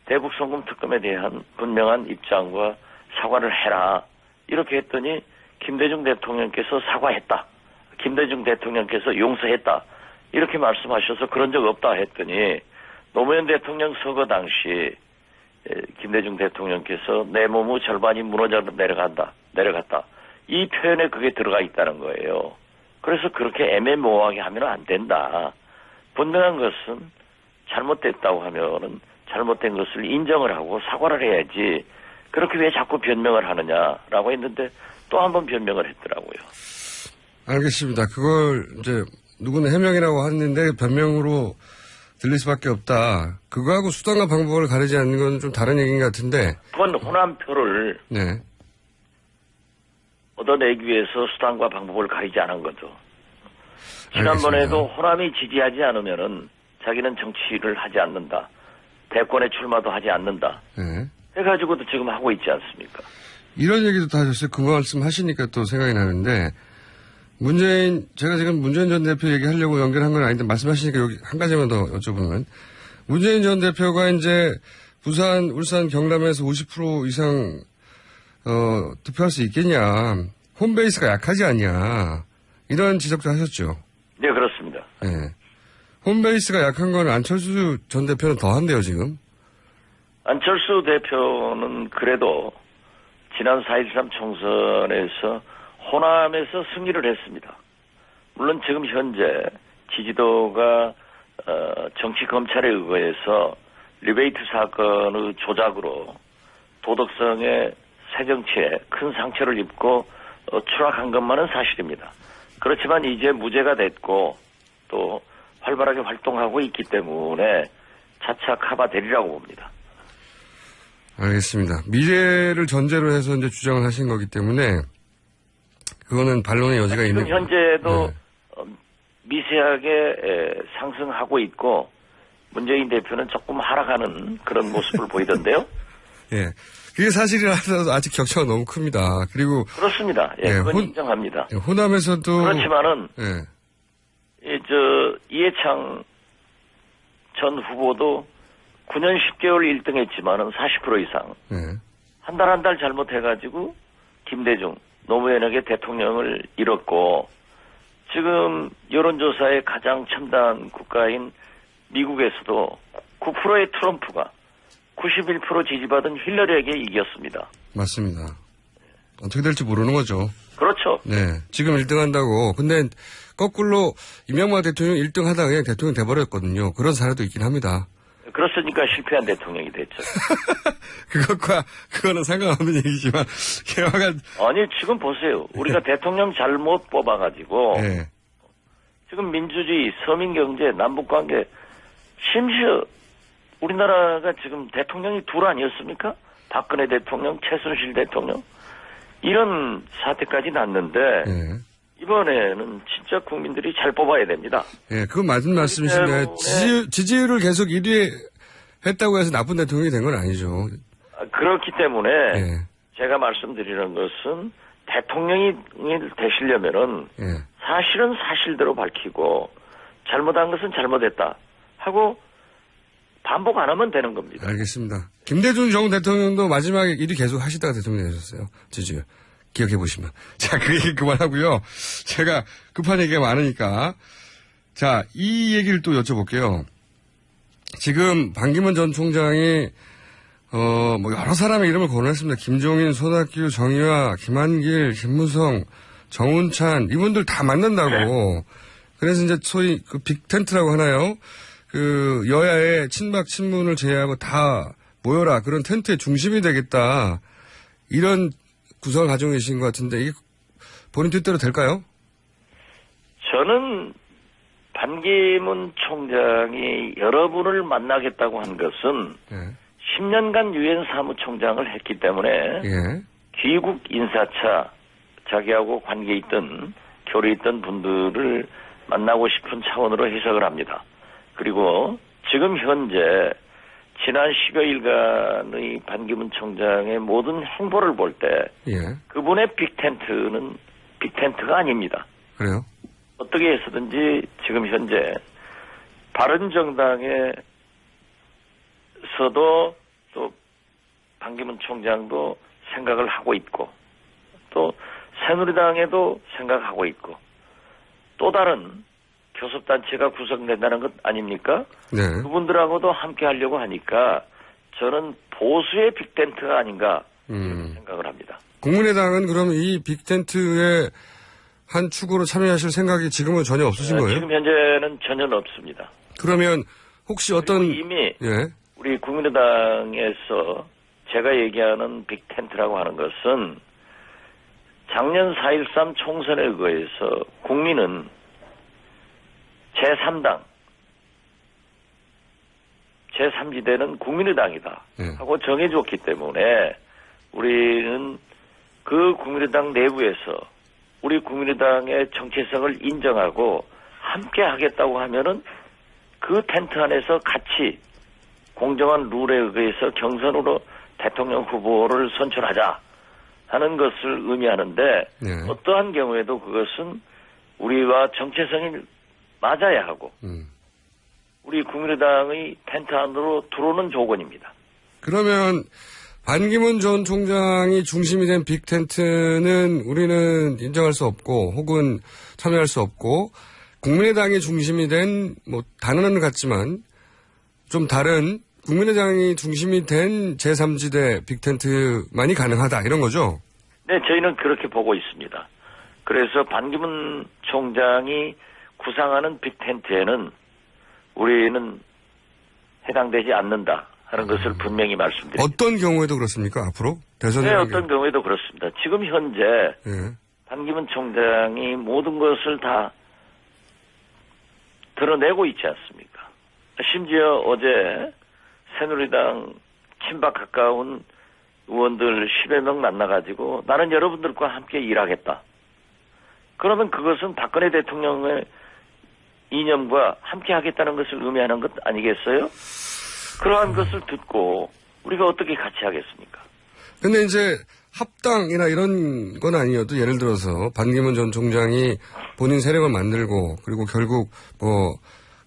대북송금 특검에 대한 분명한 입장과 사과를 해라 이렇게 했더니 김대중 대통령께서 사과했다. 김대중 대통령께서 용서했다. 이렇게 말씀하셔서 그런 적 없다 했더니 노무현 대통령 서거 당시 김대중 대통령께서 내 몸의 절반이 무너져 내려갔다. 이 표현에 그게 들어가 있다는 거예요. 그래서 그렇게 애매모호하게 하면 안 된다. 분명한 것은 잘못됐다고 하면은 잘못된 것을 인정을 하고 사과를 해야지 그렇게 왜 자꾸 변명을 하느냐라고 했는데 또 한 번 변명을 했더라고요. 알겠습니다. 그걸 이제 누구는 해명이라고 하는데 변명으로 들릴 수밖에 없다. 그거하고 수단과 방법을 가리지 않는 건 좀 다른 얘기인 것 같은데. 그건 호남표를 네. 얻어내기 위해서 수단과 방법을 가리지 않은 거죠. 지난번에도 호남이 지지하지 않으면은 자기는 정치를 하지 않는다. 대권에 출마도 하지 않는다. 네. 해가지고도 지금 하고 있지 않습니까? 이런 얘기도 다 하셨어요. 그 말씀 하시니까 또 생각이 나는데 제가 지금 문재인 전 대표 얘기하려고 연결한 건 아닌데 말씀하시니까 여기 한 가지만 더 여쭤보면 문재인 전 대표가 이제 부산, 울산, 경남에서 50% 이상 득표할 수 있겠냐. 홈베이스가 약하지 않냐. 이런 지적도 하셨죠. 네, 그렇습니다. 네. 홈베이스가 약한 건 안철수 전 대표는 더한데요, 지금. 안철수 대표는 그래도 지난 4.13 총선에서 호남에서 승리를 했습니다. 물론 지금 현재 지지도가 정치검찰에 의거해서 리베이트 사건의 조작으로 도덕성의 새정치에 큰 상처를 입고 추락한 것만은 사실입니다. 그렇지만 이제 무죄가 됐고 또 활발하게 활동하고 있기 때문에 차차 커버되리라고 봅니다. 알겠습니다. 미래를 전제로 해서 이제 주장을 하신 거기 때문에 그거는 반론의 여지가 있는. 지금 현재도 미세하게 상승하고 있고 문재인 대표는 조금 하락하는 그런 모습을 보이던데요. 예, 그게 사실이라서 아직 격차가 너무 큽니다. 그리고 그렇습니다. 예, 그건 인정합니다. 호남에서도 그렇지만은 예. 이해창 전 후보도 9년 10개월 1등했지만은 40% 이상 한 달 잘못해가지고 김대중 노무현에게 대통령을 잃었고 지금 여론조사의 가장 첨단 국가인 미국에서도 9%의 트럼프가 91% 지지받은 힐러리에게 이겼습니다. 맞습니다. 어떻게 될지 모르는 거죠. 그렇죠. 네. 지금 1등 한다고. 근데 거꾸로 이명박 대통령 1등 하다가 그냥 대통령 돼버렸거든요. 그런 사례도 있긴 합니다. 그렇으니까 실패한 대통령이 됐죠. 그거는 상관없는 얘기지만, 아니, 지금 보세요. 우리가 대통령 잘못 뽑아가지고, 지금 민주주의, 서민경제, 남북관계, 심지어 우리나라가 지금 대통령이 둘 아니었습니까? 박근혜 대통령, 최순실 대통령. 이런 사태까지 났는데, 이번에는 진짜 국민들이 잘 뽑아야 됩니다. 예, 그건 맞는 말씀이신데, 지지율을 계속 1위 했다고 해서 나쁜 대통령이 된 건 아니죠. 그렇기 때문에, 제가 말씀드리는 것은, 대통령이 되시려면은, 사실은 사실대로 밝히고, 잘못한 것은 잘못했다 하고, 반복 안 하면 되는 겁니다. 알겠습니다. 김대중 전 대통령도 마지막에 1위 계속 하시다가 대통령이 되셨어요. 지지율. 기억해 보시면. 자, 그 얘기 그만하고요. 제가 급한 얘기가 많으니까. 자, 이 얘기를 또 여쭤볼게요. 지금 반기문 전 총장이 여러 사람의 이름을 거론했습니다. 김종인, 손학규, 정의화, 김한길, 김무성, 정운찬 이분들 다 만난다고. 그래서 이제 소위 그 빅텐트라고 하나요? 그 여야의 친박 친문을 제외하고 다 모여라. 그런 텐트의 중심이 되겠다. 이런 구성을 가지고 계신 것 같은데 이게 본인 뜻대로 될까요? 저는 반기문 총장이 여러분을 만나겠다고 한 것은 10년간 유엔 사무총장을 했기 때문에 귀국 인사차 자기하고 관계 있던 교류 있던 분들을 만나고 싶은 차원으로 해석을 합니다. 그리고 지금 현재 지난 10여일간의 반기문 총장의 모든 행보를 볼 때 그분의 빅텐트는 빅텐트가 아닙니다. 그래요? 어떻게 해서든지 지금 현재 바른정당에서도 또 반기문 총장도 생각을 하고 있고 또 새누리당에도 생각하고 있고 또 다른 교섭단체가 구성된다는 것 아닙니까? 네. 그분들하고도 함께 하려고 하니까 저는 보수의 빅텐트가 아닌가 생각을 합니다. 국민의당은 그럼 이 빅텐트의 한 축으로 참여하실 생각이 지금은 전혀 없으신 거예요? 지금 현재는 전혀 없습니다. 그러면 혹시 어떤 이미 우리 국민의당에서 제가 얘기하는 빅텐트라고 하는 것은 작년 4.13 총선에 의해서 국민은 제3당, 제3지대는 국민의당이다 하고 정해줬기 때문에 우리는 그 국민의당 내부에서 우리 국민의당의 정체성을 인정하고 함께 하겠다고 하면은 그 텐트 안에서 같이 공정한 룰에 의해서 경선으로 대통령 후보를 선출하자 하는 것을 의미하는데 어떠한 경우에도 그것은 우리와 정체성이 맞아야 하고 우리 국민의당의 텐트 안으로 들어오는 조건입니다. 그러면 반기문 전 총장이 중심이 된 빅텐트는 우리는 인정할 수 없고 혹은 참여할 수 없고 국민의당이 중심이 된 뭐 단어는 같지만 좀 다른 국민의당이 중심이 된 제3지대 빅텐트만이 가능하다 이런 거죠? 네, 저희는 그렇게 보고 있습니다. 그래서 반기문 총장이 구상하는 빅텐트에는 우리는 해당되지 않는다 하는 것을 분명히 말씀드립니다. 어떤 경우에도 그렇습니까? 앞으로? 대선에 네, 어떤 경우에도 그렇습니다. 지금 현재 반기문 총장이 모든 것을 다 드러내고 있지 않습니까? 심지어 어제 새누리당 친박 가까운 의원들 10여 명 만나가지고 나는 여러분들과 함께 일하겠다. 그러면 그것은 박근혜 대통령의 이념과 함께 하겠다는 것을 의미하는 것 아니겠어요? 그러한 것을 듣고 우리가 어떻게 같이 하겠습니까? 근데 이제 합당이나 이런 건 아니어도 예를 들어서 반기문 전 총장이 본인 세력을 만들고 그리고 결국 뭐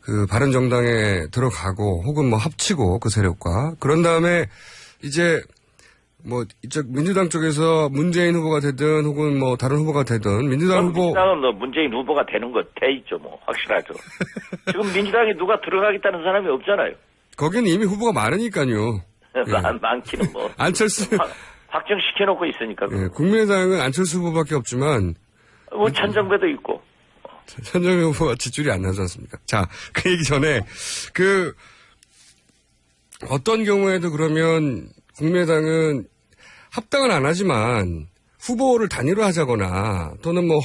그 바른정당에 들어가고 혹은 뭐 합치고 그 세력과 그런 다음에 이제 뭐 이쪽 민주당 쪽에서 문재인 후보가 되든 혹은 뭐 다른 후보가 되든 민주당 후보 민주당은 뭐 문재인 후보가 되는 거 돼 있죠 뭐 확실하죠. 지금 민주당에 누가 들어가겠다는 사람이 없잖아요. 거기는 이미 후보가 많으니까요. 많기는 뭐 안철수 확정시켜놓고 있으니까. 국민의당은 안철수 후보밖에 없지만 뭐 천정배도 있고. 천정배 후보가 지출이 안 나지 않습니까? 자, 그 얘기 전에 어떤 경우에도 그러면 국민의당은 합당은 안 하지만 후보를 단일화 하자거나 또는 뭐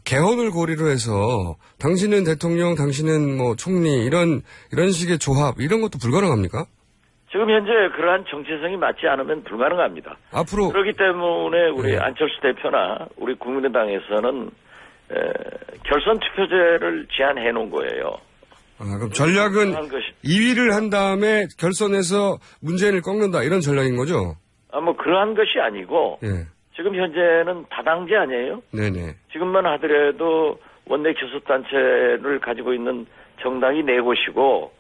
개헌을 고리로 해서 당신은 대통령, 당신은 뭐 총리 이런 식의 조합 이런 것도 불가능합니까? 지금 현재 그러한 정체성이 맞지 않으면 불가능합니다. 앞으로 그렇기 때문에 우리 안철수 대표나 우리 국민의당에서는 결선 투표제를 제안해 놓은 거예요. 그럼 전략은 2위를 한 다음에 결선에서 문재인을 꺾는다 이런 전략인 거죠? 뭐 그러한 것이 아니고 지금 현재는 다당제 아니에요? 네네. 지금만 하더라도 원내 교섭단체를 가지고 있는 정당이 네 곳이고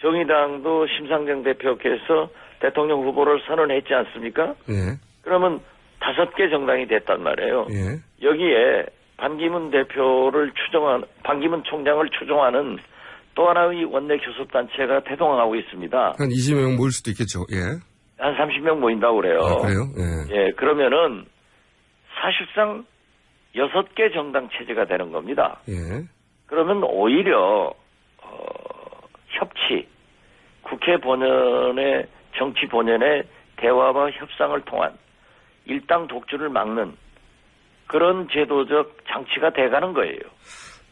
정의당도 심상정 대표께서 대통령 후보를 선언했지 않습니까? 그러면 5개 정당이 됐단 말이에요. 여기에 반기문 총장을 추종하는 또 하나의 원내 교섭단체가 태동하고 있습니다. 한 20명 모일 수도 있겠죠. 한 30명 모인다고 그래요. 그래요? 그러면은 사실상 6개 정당 체제가 되는 겁니다. 예. 그러면 오히려 협치, 국회 본연의 정치 본연의 대화와 협상을 통한 일당 독주를 막는 그런 제도적 장치가 돼가는 거예요.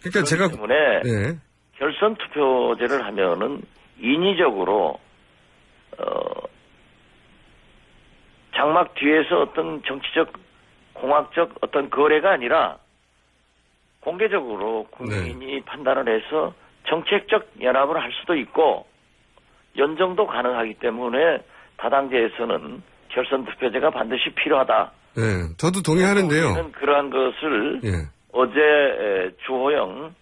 그러니까 제가 때문에 예. 결선 투표제를 하면은 인위적으로 장막 뒤에서 어떤 정치적 공학적 어떤 거래가 아니라 공개적으로 국민이 판단을 해서 정책적 연합을 할 수도 있고 연정도 가능하기 때문에 다당제에서는 결선 투표제가 반드시 필요하다. 예. 저도 동의하는데요. 우리는 그러한 것을 예. 어제 주호영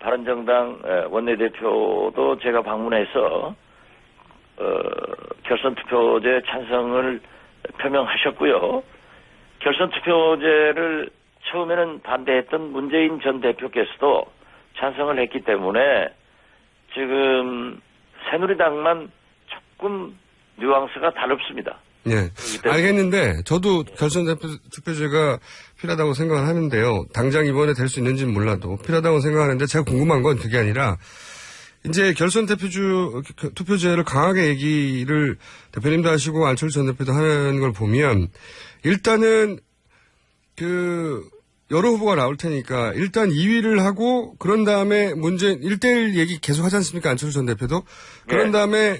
바른정당 원내대표도 제가 방문해서 결선 투표제 찬성을 표명하셨고요. 결선 투표제를 처음에는 반대했던 문재인 전 대표께서도 찬성을 했기 때문에 지금 새누리당만 조금 뉘앙스가 다릅니다. 예. 알겠는데 저도 결선 투표제가 필요하다고 생각을 하는데요. 당장 이번에 될 수 있는지는 몰라도 필요하다고 생각하는데 제가 궁금한 건 그게 아니라 이제 결선 투표제를 강하게 얘기를 대표님도 하시고 안철수 전 대표도 하는 걸 보면 일단은 여러 후보가 나올 테니까 일단 2위를 하고 그런 다음에 문재인 1대1 얘기 계속 하지 않습니까? 안철수 전 대표도. 그런 다음에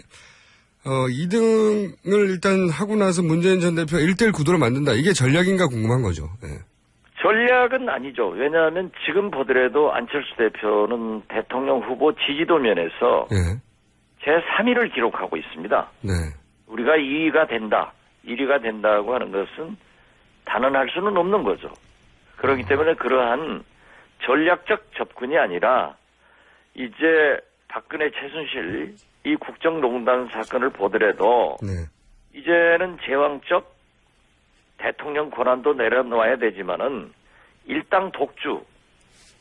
2등을 일단 하고 나서 문재인 전 대표가 1대1 구도를 만든다. 이게 전략인가 궁금한 거죠. 네. 전략은 아니죠. 왜냐하면 지금 보더라도 안철수 대표는 대통령 후보 지지도 면에서 네. 제3위를 기록하고 있습니다. 네. 우리가 2위가 된다, 1위가 된다고 하는 것은 단언할 수는 없는 거죠. 그렇기 때문에 그러한 전략적 접근이 아니라 이제 박근혜 최순실 이 국정농단 사건을 보더라도 네. 이제는 제왕적 대통령 권한도 내려놓아야 되지만은 일당 독주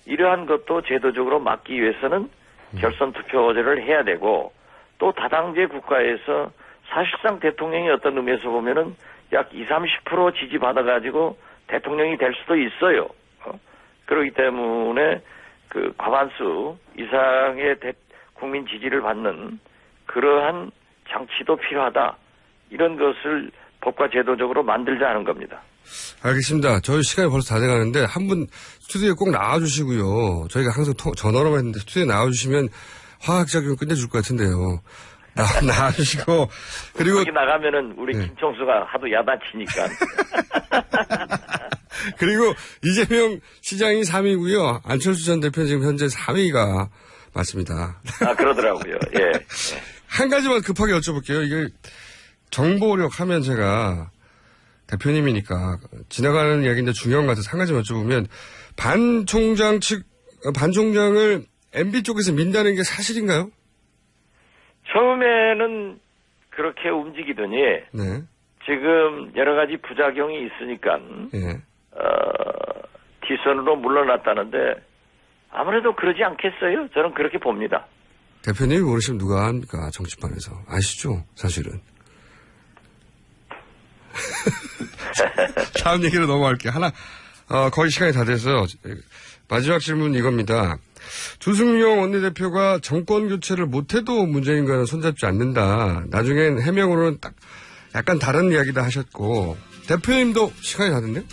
이러한 것도 제도적으로 막기 위해서는 결선 투표제를 해야 되고 또 다당제 국가에서 사실상 대통령이 어떤 의미에서 보면은 약 20-30% 지지받아가지고 대통령이 될 수도 있어요. 그렇기 때문에 그 과반수 이상의 국민 지지를 받는 그러한 장치도 필요하다. 이런 것을 법과 제도적으로 만들자는 겁니다. 알겠습니다. 저희 시간이 벌써 다 돼가는데 한 분 스튜디오에 꼭 나와주시고요. 저희가 항상 전화로만 했는데 스튜디오에 나와주시면 화학작용 끝내줄 것 같은데요. 나와주시고 그리고 여기 나가면은 우리 김총수가 하도 야단치니까. 그리고 이재명 시장이 3위고요. 안철수 전 대표는 지금 현재 4위가 맞습니다. 아 그러더라고요. 예. 한 가지만 급하게 여쭤볼게요. 이게 정보력 하면 제가 대표님이니까 지나가는 이야기인데 중요한 것 같아서 한 가지만 여쭤보면 반 총장을 MB 쪽에서 민다는 게 사실인가요? 처음에는 그렇게 움직이더니 네. 지금 여러 가지 부작용이 있으니까 네. 뒷선으로 물러났다는데 아무래도 그러지 않겠어요? 저는 그렇게 봅니다. 대표님이 모르시면 누가 합니까? 정치판에서. 아시죠? 사실은. 다음 얘기로 넘어갈게요. 거의 시간이 다 돼서 마지막 질문 이겁니다. 주승용 원내대표가 정권 교체를 못해도 문재인과는 손잡지 않는다. 나중엔 해명으로는 딱 약간 다른 이야기다 하셨고 대표님도 시간이 다 됐네요?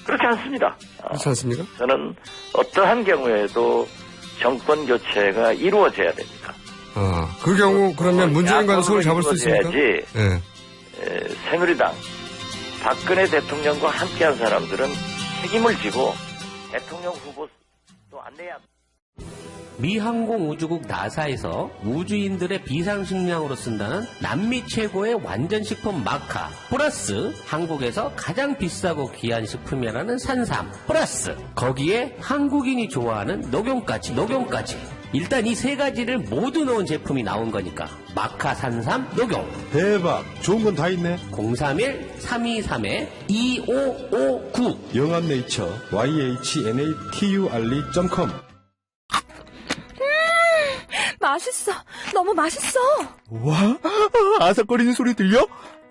그렇지 않습니다. 그렇지 않습니까? 저는 어떠한 경우에도 정권 교체가 이루어져야 됩니다. 그 경우 그러면 문재인과는 손을 잡을 수 있습니까? 네. 새누리당 박근혜 대통령과 함께한 사람들은 책임을 지고 대통령 후보도 안 내야 합니다. 미 항공우주국 나사에서 우주인들의 비상식량으로 쓴다는 남미 최고의 완전식품 마카 플러스 한국에서 가장 비싸고 귀한 식품이라는 산삼 플러스 거기에 한국인이 좋아하는 녹용까지 일단 이 세 가지를 모두 넣은 제품이 나온 거니까 마카 산삼 녹용 대박 좋은 건 다 있네 031-323-2559 영한네이처 YHNATURL.com 맛있어. 너무 맛있어. 와, 아삭거리는 소리 들려?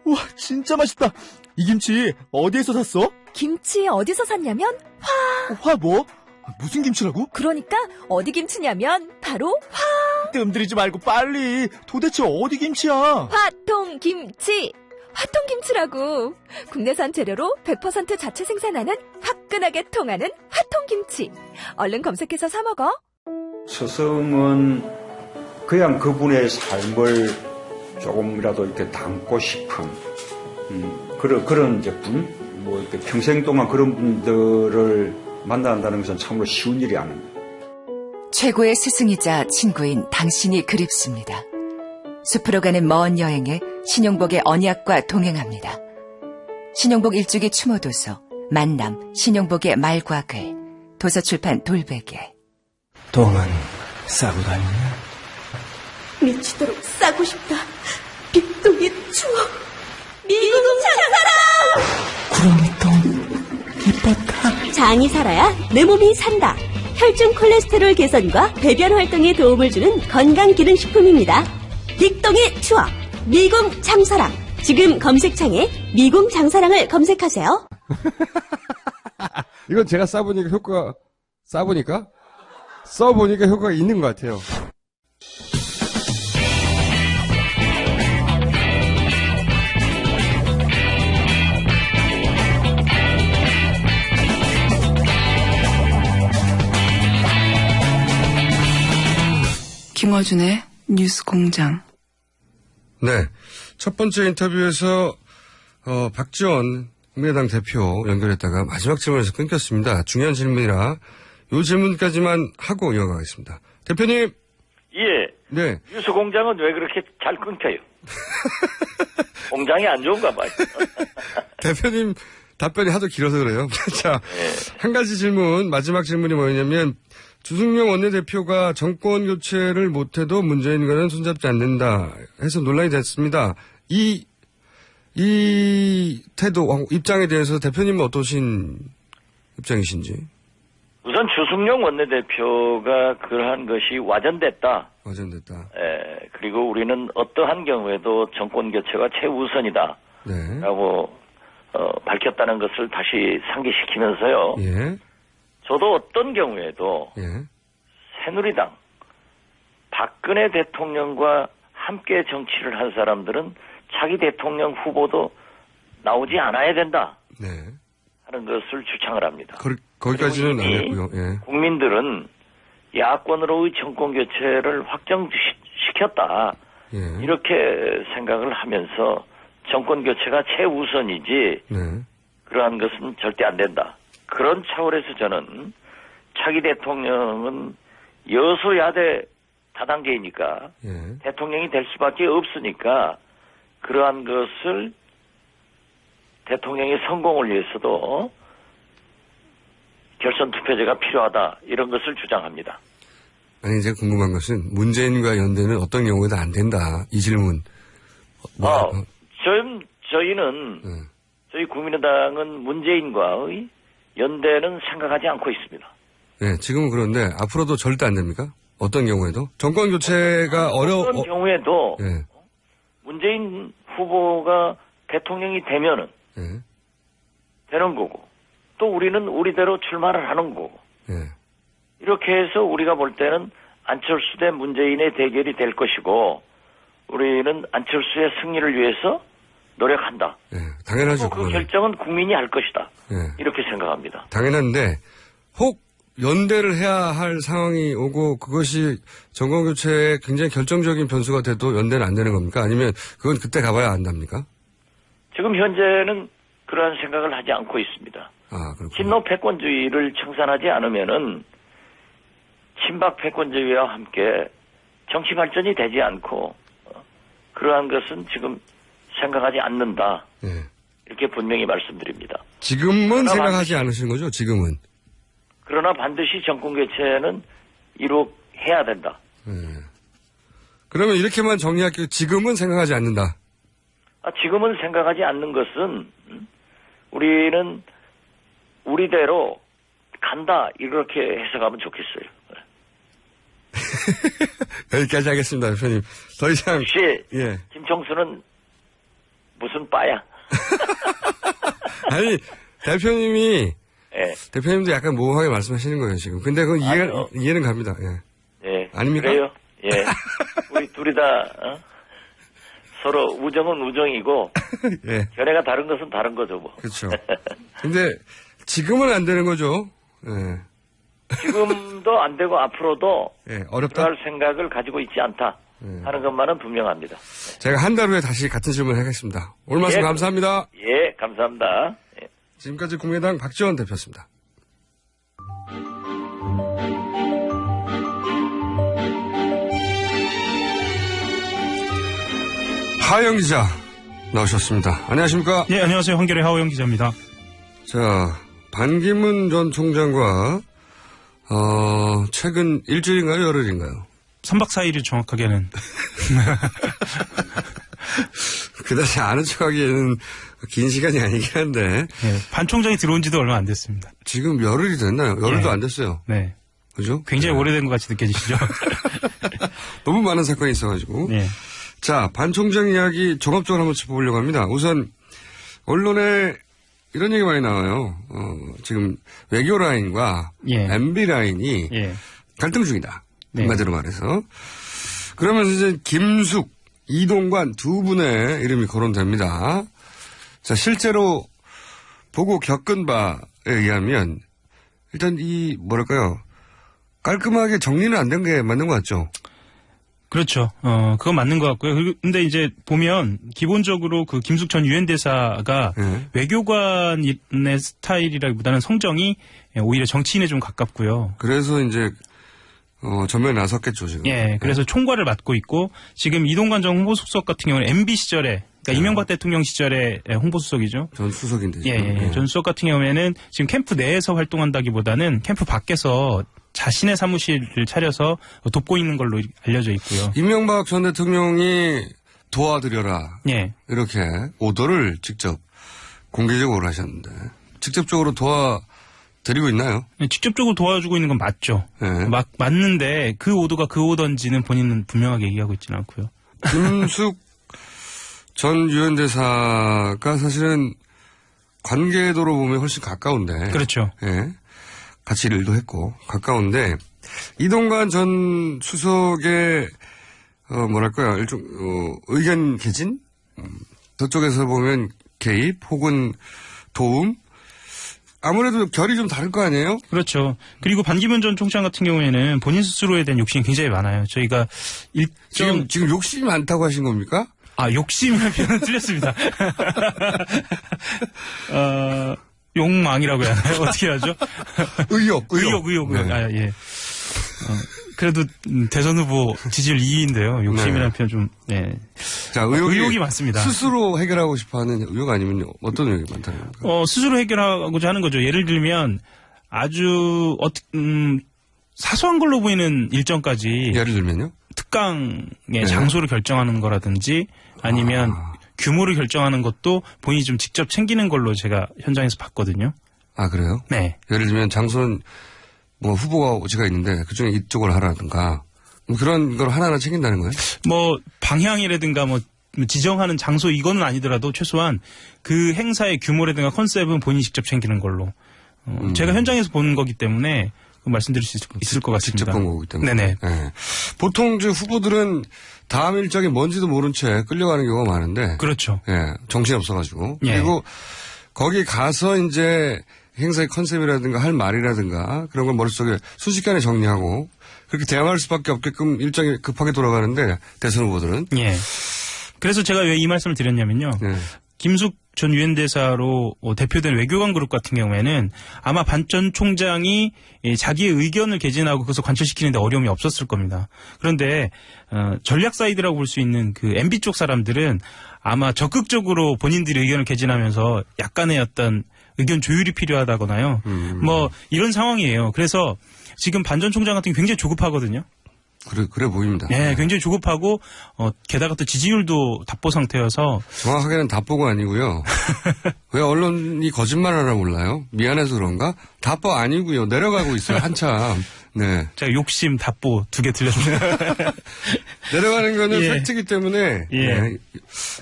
와, 진짜 맛있다. 이 김치 어디에서 샀어? 김치 어디서 샀냐면 화 뭐? 무슨 김치라고? 그러니까 어디 김치냐면 바로 뜸들이지 말고 빨리. 도대체 어디 김치야? 화통김치. 화통김치라고. 국내산 재료로 100% 자체 생산하는 화끈하게 통하는 화통김치. 얼른 검색해서 사 먹어. 스승은 그냥 그분의 삶을 조금이라도 이렇게 담고 싶은 그런 이제 분, 뭐 이렇게 평생 동안 그런 분들을 만난다는 것은 참으로 쉬운 일이 아닙니다. 최고의 스승이자 친구인 당신이 그립습니다. 숲으로 가는 먼 여행에 신용복의 언약과 동행합니다. 신용복 일주기 추모도서 만남 신용복의 말과 글 도서출판 돌베개. 똥은 싸고 다니냐? 미치도록 싸고 싶다. 빅동의 추억. 미국 장사랑! 구렁이똥 이뻤다. 장이 살아야 내 몸이 산다. 혈중 콜레스테롤 개선과 배변 활동에 도움을 주는 건강기능식품입니다. 빅동의 추억. 미궁 장사랑. 지금 검색창에 미궁 장사랑을 검색하세요. 이건 제가 써보니까 효과가 있는 것 같아요. 김어준의 뉴스공장. 네. 첫 번째 인터뷰에서, 박지원 국민의당 대표 연결했다가 마지막 질문에서 끊겼습니다. 중요한 질문이라 요 질문까지만 하고 이어가겠습니다. 대표님. 예. 네. 뉴스 공장은 왜 그렇게 잘 끊겨요? 공장이 안 좋은가 봐요. 대표님 답변이 하도 길어서 그래요. 자, 한 가지 질문, 마지막 질문이 뭐였냐면, 주승용 원내대표가 정권 교체를 못해도 문재인과는 손잡지 않는다 해서 논란이 됐습니다. 이 태도, 입장에 대해서 대표님은 어떠신 입장이신지? 우선 주승용 원내대표가 그러한 것이 와전됐다. 그리고 우리는 어떠한 경우에도 정권 교체가 최우선이다. 네. 라고 밝혔다는 것을 다시 상기시키면서요. 예. 저도 어떤 경우에도 새누리당 박근혜 대통령과 함께 정치를 한 사람들은 차기 대통령 후보도 나오지 않아야 된다 하는 것을 주창을 합니다. 거기까지는 안 했고요. 예. 국민들은 야권으로의 정권 교체를 확정시켰다. 이렇게 생각을 하면서 정권 교체가 최우선이지 그러한 것은 절대 안 된다. 그런 차원에서 저는 차기 대통령은 여소야대 다단계이니까 대통령이 될 수밖에 없으니까 그러한 것을 대통령의 성공을 위해서도 결선 투표제가 필요하다 이런 것을 주장합니다. 아니 이제 궁금한 것은 문재인과 연대는 어떤 경우에도 안 된다 이 질문. 저희는 저희 국민의당은 문재인과의 연대는 생각하지 않고 있습니다. 네, 지금은 그런데 앞으로도 절대 안 됩니까? 어떤 경우에도? 정권 교체가 어떤 경우에도 문재인 후보가 대통령이 되면은 되는 거고 또 우리는 우리대로 출마를 하는 거고 이렇게 해서 우리가 볼 때는 안철수 대 문재인의 대결이 될 것이고 우리는 안철수의 승리를 위해서 노력한다. 당연하죠. 그 결정은 국민이 할 것이다. 이렇게 생각합니다. 당연한데 혹 연대를 해야 할 상황이 오고 그것이 정권교체에 굉장히 결정적인 변수가 돼도 연대는 안 되는 겁니까? 아니면 그건 그때 가봐야 안답니까? 지금 현재는 그러한 생각을 하지 않고 있습니다. 친노 패권주의를 청산하지 않으면은 친박 패권주의와 함께 정치 발전이 되지 않고 그러한 것은 지금 생각하지 않는다. 이렇게 분명히 말씀드립니다. 지금은 생각하지 않으시는 거죠? 지금은. 그러나 반드시 정권 교체는 이룩해야 된다. 그러면 이렇게만 정리할게요. 지금은 생각하지 않는다. 지금은 생각하지 않는 것은 우리는 우리대로 간다 이렇게 해석하면 좋겠어요. 여기까지 하겠습니다, 대표님. 더 이상. 혹시 김총수는 무슨 빠야? 아니 대표님이 예. 대표님도 약간 모호하게 말씀하시는 거예요 지금. 근데 그건 이해는 갑니다. 예. 예. 아닙니까? 그래요. 예. 우리 둘이 다 서로 우정은 우정이고 예. 견해가 다른 것은 다른 거죠 뭐. 그렇죠. 근데 지금은 안 되는 거죠. 예. 지금도 안 되고 앞으로도 예, 어렵다. 그럴 생각을 가지고 있지 않다 하는 것만은 분명합니다. 제가 한 달 후에 다시 같은 질문 하겠습니다. 오늘 말씀 예. 감사합니다. 예, 감사합니다. 예. 지금까지 국민의당 박지원 대표였습니다. 하영 기자 나오셨습니다. 안녕하십니까? 네, 안녕하세요. 한겨레 하호영 기자입니다. 자, 반기문 전 총장과 최근 일주일인가요? 열흘인가요? 3박 4일이 정확하게는. 그다지 아는 척하기에는 긴 시간이 아니긴 한데. 네, 반 총장이 들어온 지도 얼마 안 됐습니다. 지금 열흘이 됐나요? 열흘도 안 됐어요. 네. 그죠? 굉장히 오래된 것 같이 느껴지시죠? 너무 많은 사건이 있어가지고. 네. 자, 반 총장 이야기 종합적으로 한번 짚어보려고 합니다. 우선, 언론에 이런 얘기 많이 나와요. 지금 외교 라인과 MB 라인이 갈등 중이다. 한마디로 말해서. 그러면서 이제 김숙, 이동관 두 분의 이름이 거론됩니다. 자, 실제로 보고 겪은 바에 의하면 일단 깔끔하게 정리는 안 된 게 맞는 것 같죠? 그렇죠. 그건 맞는 것 같고요. 근데 이제 보면 기본적으로 그 김숙 전 유엔 대사가 외교관의 스타일이라기보다는 성정이 오히려 정치인에 좀 가깝고요. 그래서 이제 전면에 나섰겠죠, 지금. 예, 그래서 총괄을 맡고 있고 지금 이동관 전 홍보수석 같은 경우는 MB 시절에 그러니까 이명박 대통령 시절에 홍보수석이죠. 전 수석인데. 예. 전 수석 같은 경우에는 지금 캠프 내에서 활동한다기보다는 캠프 밖에서 자신의 사무실을 차려서 돕고 있는 걸로 알려져 있고요. 이명박 전 대통령이 도와드려라. 예. 이렇게 오더를 직접 공개적으로 하셨는데 직접적으로 도와드리고 있나요? 네, 직접적으로 도와주고 있는 건 맞죠. 네. 맞는데 그 오더가 그 오더인지는 본인은 분명하게 얘기하고 있지는 않고요. 김숙 전 유엔 대사가 사실은 관계도로 보면 훨씬 가까운데. 그렇죠. 예. 같이 일도 했고 가까운데 이동관 전 수석의 일종 의견 개진 저쪽에서 보면 개입 혹은 도움 아무래도 결이 좀 다를 거 아니에요? 그렇죠. 그리고 반기문 전 총장 같은 경우에는 본인 스스로에 대한 욕심이 굉장히 많아요. 저희가 지금 욕심이 많다고 하신 겁니까? 욕심이라는 표현은 틀렸습니다. 욕망이라고 해야 하나요? 어떻게 하죠? 의욕. 네. 예. 그래도 대선 후보 지지율 2위인데요. 욕심이라는 표현 좀, 예. 자, 의욕이 많습니다. 스스로 해결하고 싶어 하는 의욕 아니면 어떤 의욕이 많다는 겁니까? 스스로 해결하고자 하는 거죠. 예를 들면 아주, 사소한 걸로 보이는 일정까지. 예를 들면요? 특강의 장소를 결정하는 거라든지 아니면 규모를 결정하는 것도 본인이 좀 직접 챙기는 걸로 제가 현장에서 봤거든요. 아, 그래요? 네. 예를 들면 장소는 후보가 제가 있는데 그중에 이쪽을 하라든가 그런 걸 하나하나 챙긴다는 거예요? 방향이라든가 지정하는 장소 이거는 아니더라도 최소한 그 행사의 규모라든가 컨셉은 본인이 직접 챙기는 걸로. 제가 현장에서 보는 거기 때문에 말씀드릴 수 있을 것 같습니다. 직접 본 거기 때문에. 네네. 네. 보통 후보들은 다음 일정이 뭔지도 모른 채 끌려가는 경우가 많은데. 그렇죠. 예. 정신이 없어가지고. 예. 그리고 거기 가서 이제 행사의 컨셉이라든가 할 말이라든가 그런 걸 머릿속에 순식간에 정리하고 그렇게 대응할 수밖에 없게끔 일정이 급하게 돌아가는데 대선 후보들은. 예. 그래서 제가 왜 이 말씀을 드렸냐면요. 예. 김숙 전 유엔 대사로 대표된 외교관 그룹 같은 경우에는 아마 반 전 총장이 자기의 의견을 개진하고 그것을 관철시키는데 어려움이 없었을 겁니다. 그런데 전략 사이드라고 볼 수 있는 그 MB 쪽 사람들은 아마 적극적으로 본인들의 의견을 개진하면서 약간의 어떤 의견 조율이 필요하다거나요. 이런 상황이에요. 그래서 지금 반 전 총장 같은 게 굉장히 조급하거든요. 그래 보입니다. 네, 굉장히 조급하고 게다가 또 지지율도 답보 상태여서 정확하게는 답보가 아니고요. 왜 언론이 거짓말하나 몰라요? 미안해서 그런가? 답보 아니고요. 내려가고 있어요. 한참. 네. 제가 욕심 답보 2개 들렸네요. 내려가는 거는 예. 팩트이기 때문에 예. 네.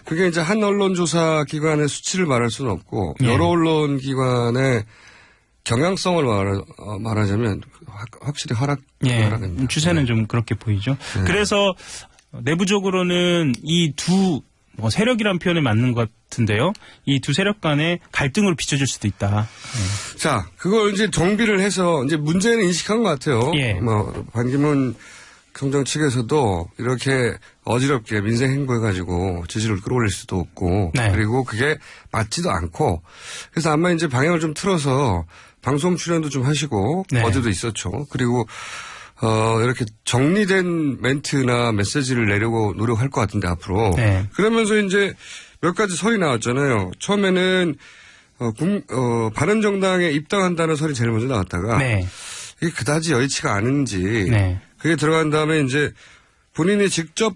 그게 이제 한 언론조사 기관의 수치를 말할 수는 없고 예. 여러 언론 기관의 경향성을 말하자면 확실히 하락입니다. 추세는 좀 그렇게 보이죠. 네. 그래서 내부적으로는 이 두 세력이란 표현에 맞는 것 같은데요. 이 두 세력 간의 갈등으로 비춰질 수도 있다. 자, 그걸 이제 정비를 해서 이제 문제는 인식한 것 같아요. 예. 반기문 총장 측에서도 이렇게 어지럽게 민생 행보해가지고 지지를 끌어올릴 수도 없고 네. 그리고 그게 맞지도 않고 그래서 아마 이제 방향을 좀 틀어서 방송 출연도 좀 하시고 네. 어제도 있었죠. 그리고 이렇게 정리된 멘트나 메시지를 내려고 노력할 것 같은데 앞으로. 네. 그러면서 이제 몇 가지 설이 나왔잖아요. 처음에는 바른정당에 입당한다는 설이 제일 먼저 나왔다가 네. 이게 그다지 여의치가 않은지 네. 그게 들어간 다음에 이제 본인이 직접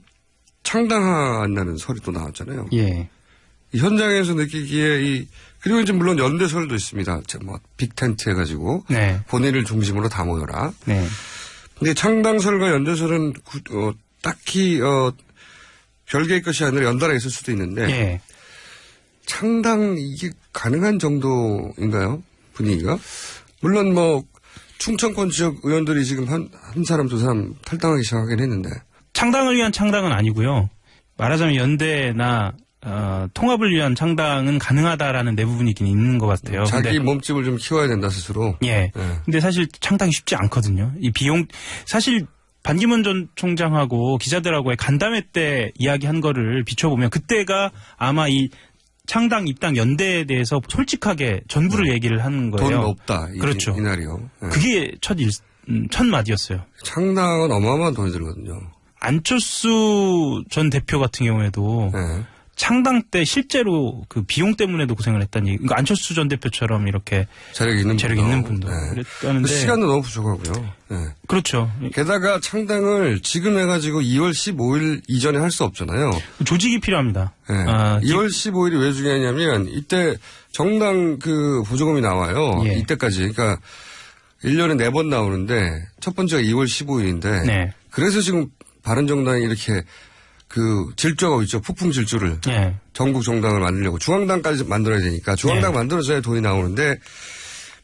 창당한다는 설이 또 나왔잖아요. 예. 이 현장에서 느끼기에 그리고 이제 물론 연대설도 있습니다. 빅텐트 해가지고 네. 본인을 중심으로 다 모여라. 네. 근데 창당설과 연대설은 딱히 별개의 것이 아니라 연달아 있을 수도 있는데 예. 창당 이게 가능한 정도인가요? 분위기가? 물론 충청권 지역 의원들이 지금 한 사람 두 사람 탈당하기 시작하긴 했는데 창당을 위한 창당은 아니고요. 말하자면 연대나 통합을 위한 창당은 가능하다라는 내부 분위기는 있는 것 같아요. 자기 몸집을 좀 키워야 된다 스스로. 예. 근데 사실 창당이 쉽지 않거든요. 이 비용 사실 반기문 전 총장하고 기자들하고의 간담회 때 이야기한 거를 비춰보면 그때가 아마 이 창당 입당 연대에 대해서 솔직하게 전부를 얘기를 하는 거예요. 돈 없다. 그렇죠. 이날이요. 네. 그게 첫 마디였어요. 창당은 어마어마한 돈이 들거든요. 안철수 전 대표 같은 경우에도 네. 창당 때 실제로 그 비용 때문에도 고생을 했다는 얘기. 그러니까 안철수 전 대표처럼 이렇게 재력 있는 분도. 네. 그랬다는데 시간도 너무 부족하고요. 네. 그렇죠. 게다가 창당을 지금 해가지고 2월 15일 이전에 할 수 없잖아요. 조직이 필요합니다. 네. 2월 15일이 왜 중요하냐면 이때 정당 그 보조금이 나와요. 예. 이때까지. 그러니까 1년에 4번 나오는데 첫 번째가 2월 15일인데 네. 그래서 지금 바른정당이 이렇게 그 질주가 있죠. 폭풍 질주를. 네. 전국 정당을 만들려고 중앙당까지 만들어야 되니까 중앙당 네. 만들어져야 돈이 나오는데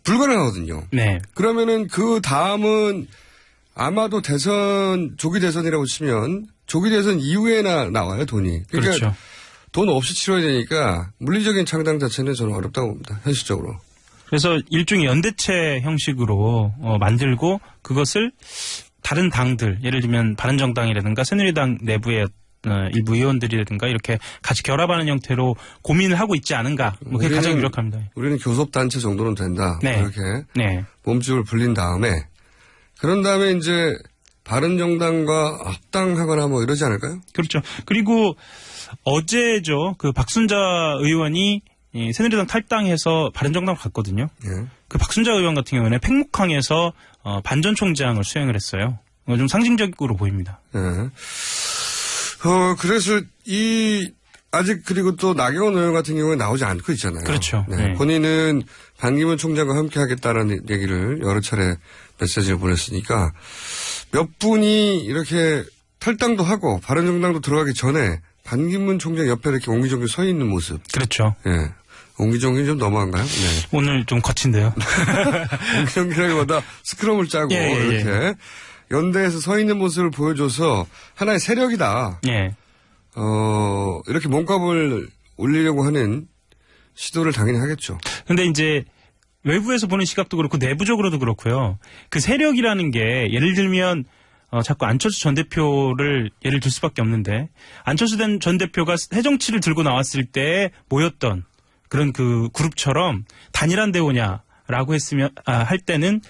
불가능하거든요. 네. 그러면은 그 다음은 아마도 조기 대선이라고 치면 조기 대선 이후에나 나와요, 돈이. 그러니까 그렇죠. 돈 없이 치러야 되니까 물리적인 창당 자체는 저는 어렵다고 봅니다. 현실적으로. 그래서 일종의 연대체 형식으로 만들고 그것을 다른 당들, 예를 들면 바른정당이라든가 새누리당 내부의 일부 의원들이라든가 이렇게 같이 결합하는 형태로 고민을 하고 있지 않은가. 그게 가장 유력합니다. 우리는 교섭단체 정도는 된다. 네. 그렇게 네. 몸집을 불린 다음에 그런 다음에 이제 바른정당과 합당하거나 이러지 않을까요? 그렇죠. 그리고 어제죠. 그 박순자 의원이 새누리당 탈당해서 바른정당 갔거든요. 예. 그 박순자 의원 같은 경우는 팽목항에서 반전 총장을 수행을 했어요. 좀 상징적으로 보입니다. 예. 그래서 아직 그리고 또 나경원 의원 같은 경우에 나오지 않고 있잖아요. 그렇죠. 네. 네. 본인은 반기문 총장과 함께 하겠다라는 얘기를 여러 차례 메시지를 보냈으니까 몇 분이 이렇게 탈당도 하고 바른정당도 들어가기 전에 반기문 총장 옆에 이렇게 옹기종기 서 있는 모습. 그렇죠. 예. 옹기종기 좀 너무한가요? 네. 오늘 좀 거친데요. 옹기종기라기보다 스크럼을 짜고 이렇게 연대에서 서 있는 모습을 보여줘서 하나의 세력이다. 예. 이렇게 몸값을 올리려고 하는 시도를 당연히 하겠죠. 근데 이제 외부에서 보는 시각도 그렇고 내부적으로도 그렇고요. 그 세력이라는 게 예를 들면 자꾸 안철수 전 대표를 예를 들 수밖에 없는데 안철수 전 대표가 새정치를 들고 나왔을 때 모였던 그런 그 그룹처럼 단일한 대우냐라고 했으면 할 때는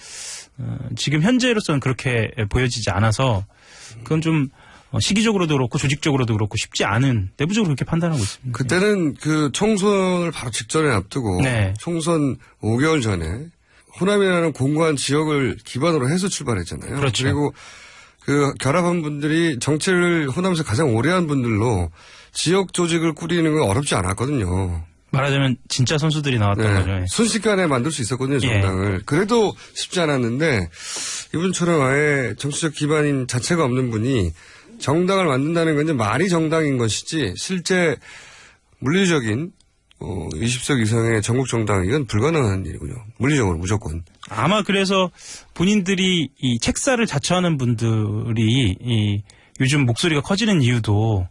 지금 현재로서는 그렇게 보여지지 않아서 그건 좀 시기적으로도 그렇고 조직적으로도 그렇고 쉽지 않은 내부적으로 그렇게 판단하고 있습니다. 그때는 그 총선을 바로 직전에 앞두고 네. 총선 5개월 전에 호남이라는 공고한 지역을 기반으로 해서 출발했잖아요. 그렇죠. 그리고 그 결합한 분들이 정치를 호남에서 가장 오래 한 분들로 지역 조직을 꾸리는 건 어렵지 않았거든요. 말하자면 진짜 선수들이 나왔던 거죠. 예. 순식간에 만들 수 있었거든요, 정당을. 예. 그래도 쉽지 않았는데 이분처럼 아예 정치적 기반인 자체가 없는 분이 정당을 만든다는 건 이제 말이 정당인 것이지 실제 물리적인 20석 이상의 전국 정당 이건 불가능한 일이군요. 물리적으로 무조건. 아마 그래서 본인들이 이 책사를 자처하는 분들이 이 요즘 목소리가 커지는 이유도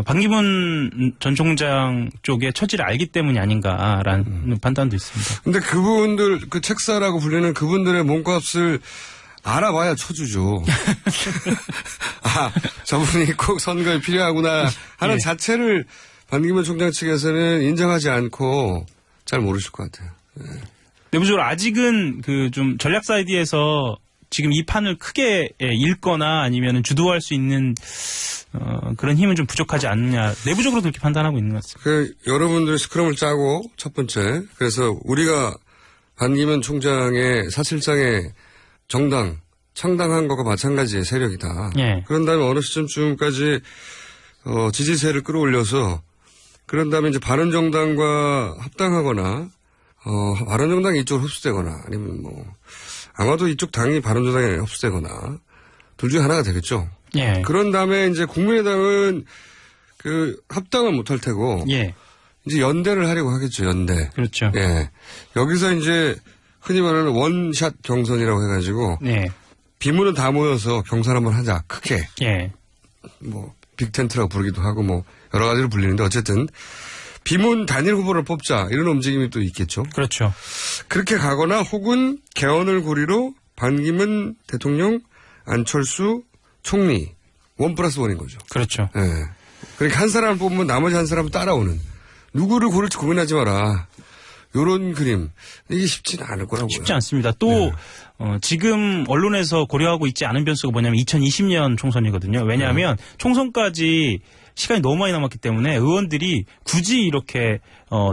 반기문 전 총장 쪽의 처지를 알기 때문이 아닌가라는 판단도 있습니다. 근데 그분들, 그 책사라고 불리는 그분들의 몸값을 알아봐야 쳐주죠. 아, 저분이 꼭 선거에 필요하구나 하는 예. 자체를 반기문 총장 측에서는 인정하지 않고 잘 모르실 것 같아요. 예. 내부적으로 아직은 그 좀 전략 사이드에서 지금 이 판을 크게 읽거나 아니면 주도할 수 있는 그런 힘은 좀 부족하지 않느냐. 내부적으로 그렇게 판단하고 있는 것 같습니다. 여러분들이 스크럼을 짜고 첫 번째 그래서 우리가 반기문 총장의 사실상의 정당 창당한 것과 마찬가지의 세력이다. 예. 그런 다음에 어느 시점쯤까지 지지세를 끌어올려서 그런 다음에 이제 바른정당과 합당하거나 바른정당이 이쪽으로 흡수되거나 아니면 아마도 이쪽 당이 바른정당에 흡수되거나 둘 중에 하나가 되겠죠. 예. 그런 다음에 이제 국민의당은 합당을 못할 테고. 예. 이제 연대를 하려고 하겠죠, 연대. 그렇죠. 예. 여기서 이제 흔히 말하는 원샷 경선이라고 해가지고. 예. 비문은 다 모여서 경선 한번 하자, 크게. 예. 빅텐트라고 부르기도 하고 여러 가지로 불리는데 어쨌든. 비문 단일 후보를 뽑자 이런 움직임이 또 있겠죠. 그렇죠. 그렇게 가거나 혹은 개헌을 고리로 반기문 대통령, 안철수 총리 1+1인 거죠. 그렇죠. 예. 그러니까 한 사람을 뽑으면 나머지 한 사람은 따라오는 누구를 고를지 고민하지 마라. 요런 그림 이게 쉽지는 않을 거라고요. 쉽지 않습니다. 또 지금 언론에서 고려하고 있지 않은 변수가 뭐냐면 2020년 총선이거든요. 왜냐하면 총선까지 시간이 너무 많이 남았기 때문에 의원들이 굳이 이렇게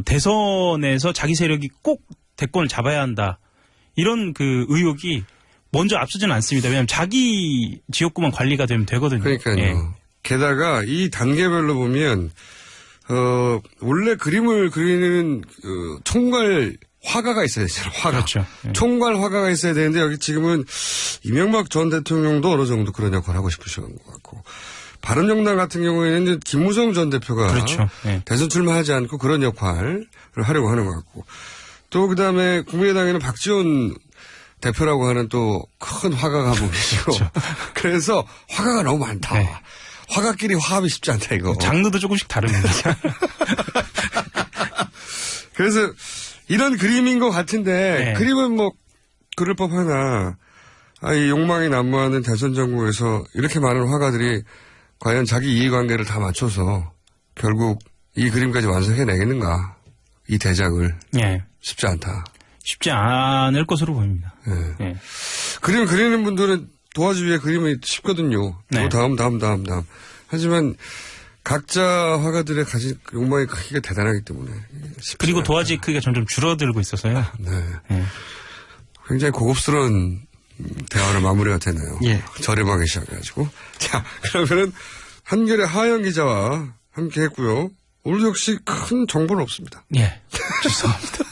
대선에서 자기 세력이 꼭 대권을 잡아야 한다. 이런 그 의혹이 먼저 앞서지는 않습니다. 왜냐하면 자기 지역구만 관리가 되면 되거든요. 그러니까요. 예. 게다가 이 단계별로 보면 원래 그림을 그리는 총괄 화가가 있어야 되잖아요. 화가. 그렇죠. 예. 총괄 화가가 있어야 되는데 여기 지금은 이명박 전 대통령도 어느 정도 그런 역할을 하고 싶으신 것 같고 바른정당 같은 경우에는 이제 김무성 전 대표가 그렇죠. 예. 대선 출마하지 않고 그런 역할을 하려고 하는 것 같고 또 그다음에 국민의당에는 박지원 대표라고 하는 또 큰 화가가 한 분 계시고 그렇죠. 그래서 화가가 너무 많다. 네. 화가끼리 화합이 쉽지 않다 이거. 장르도 조금씩 다릅니다. 그래서 이런 그림인 것 같은데 네. 그림은 그럴 법하나 이 욕망이 난무하는 대선 정국에서 이렇게 많은 화가들이 과연 자기 이해관계를 다 맞춰서 결국 이 그림까지 완성해내겠는가. 이 대작을. 예. 쉽지 않다. 쉽지 않을 것으로 보입니다. 예. 예. 그림 그리는 분들은 도화지 위에 그림이 쉽거든요. 네. 다음. 하지만 각자 화가들의 가진 욕망의 크기가 대단하기 때문에. 그리고 도화지 크기가 점점 줄어들고 있어서요. 네. 예. 굉장히 고급스러운 대화를 마무리가 되네요. 예. 저렴하게 시작해가지고. 자, 그러면은 한결의 하영 기자와 함께 했고요. 오늘 역시 큰 정보는 없습니다. 예. 죄송합니다.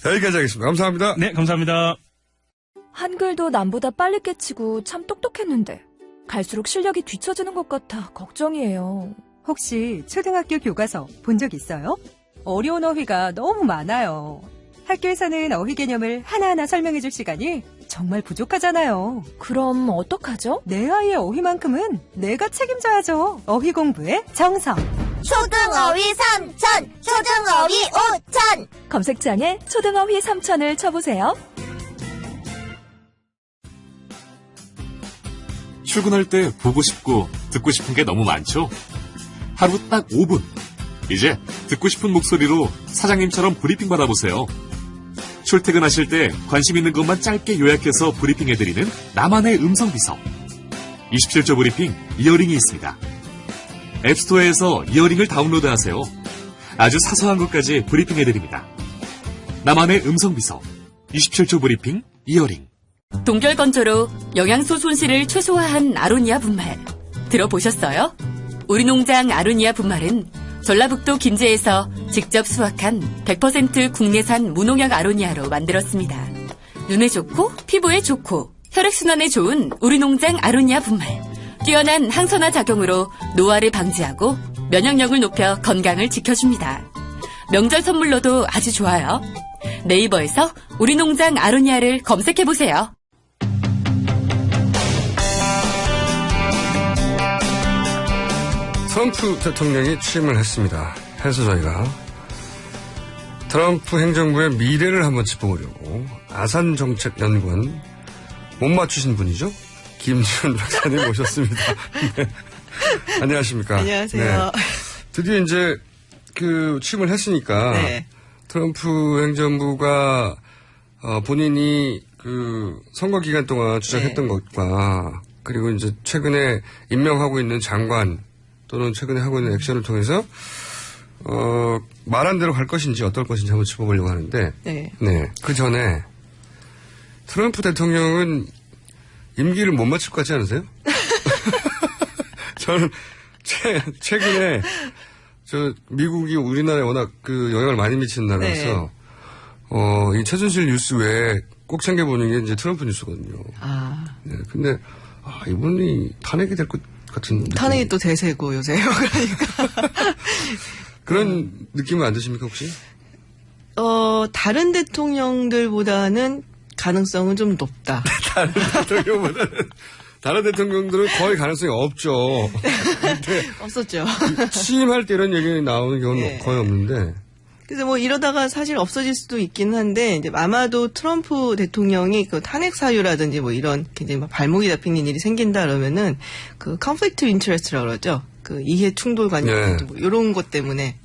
여기까지 하겠습니다. 감사합니다. 네, 감사합니다. 한글도 남보다 빨리 깨치고 참 똑똑했는데 갈수록 실력이 뒤처지는 것 같아 걱정이에요. 혹시 초등학교 교과서 본 적 있어요? 어려운 어휘가 너무 많아요. 학교에서는 어휘 개념을 하나하나 설명해줄 시간이 정말 부족하잖아요. 그럼 어떡하죠? 내 아이의 어휘만큼은 내가 책임져야죠. 어휘 공부의 정성. 초등어휘 3천, 초등어휘 5천. 검색창에 초등어휘 3천을 쳐보세요. 출근할 때 보고 싶고 듣고 싶은 게 너무 많죠? 하루 딱 5분. 이제 듣고 싶은 목소리로 사장님처럼 브리핑 받아보세요. 출퇴근하실 때 관심 있는 것만 짧게 요약해서 브리핑해드리는 나만의 음성비서. 27조 브리핑 이어링이 있습니다. 앱스토어에서 이어링을 다운로드하세요. 아주 사소한 것까지 브리핑해드립니다. 나만의 음성비서 27조 브리핑 이어링. 동결건조로 영양소 손실을 최소화한 아로니아 분말 들어보셨어요? 우리 농장 아로니아 분말은 전라북도 김제에서 직접 수확한 100% 국내산 무농약 아로니아로 만들었습니다. 눈에 좋고 피부에 좋고 혈액순환에 좋은 우리 농장 아로니아 분말. 뛰어난 항산화 작용으로 노화를 방지하고 면역력을 높여 건강을 지켜줍니다. 명절 선물로도 아주 좋아요. 네이버에서 우리 농장 아로니아를 검색해보세요. 트럼프 대통령이 취임을 했습니다. 해서 저희가 트럼프 행정부의 미래를 한번 짚어보려고 아산정책연구원 못 맞추신 분이죠? 김지훈 박사님 모셨습니다. 네. 안녕하십니까? 안녕하세요. 네. 드디어 이제 취임을 했으니까 네. 트럼프 행정부가 본인이 선거 기간 동안 주장했던 것과 그리고 이제 최근에 임명하고 있는 장관 또는 최근에 하고 있는 액션을 통해서 말한 대로 갈 것인지 어떨 것인지 한번 짚어보려고 하는데 네. 그 전에 트럼프 대통령은 임기를 못 마칠 것 같지 않으세요? 저는 최근에 미국이 우리나라에 워낙 영향을 많이 미치는 나라라서 이 최순실 뉴스 외에 꼭 챙겨보는 게 이제 트럼프 뉴스거든요. 네, 근데 이분이 탄핵이 될 것 같은 탄핵이 또 대세고 요새 그러니까 그런 느낌은 안 드십니까 혹시? 다른 대통령들보다는 가능성은 좀 높다. 다른 대통령들은 거의 가능성이 없죠. 근데 없었죠. 취임할 때 이런 얘기 나오는 경우는 거의 없는데. 그래서 뭐 이러다가 사실 없어질 수도 있긴 한데 이제 아마도 트럼프 대통령이 탄핵 사유라든지 뭐 이런 굉장히 막 발목이 잡히는 일이 생긴다 그러면은 conflict of interest라고 그러죠. 이해 충돌 관계 뭐 이런 것 때문에.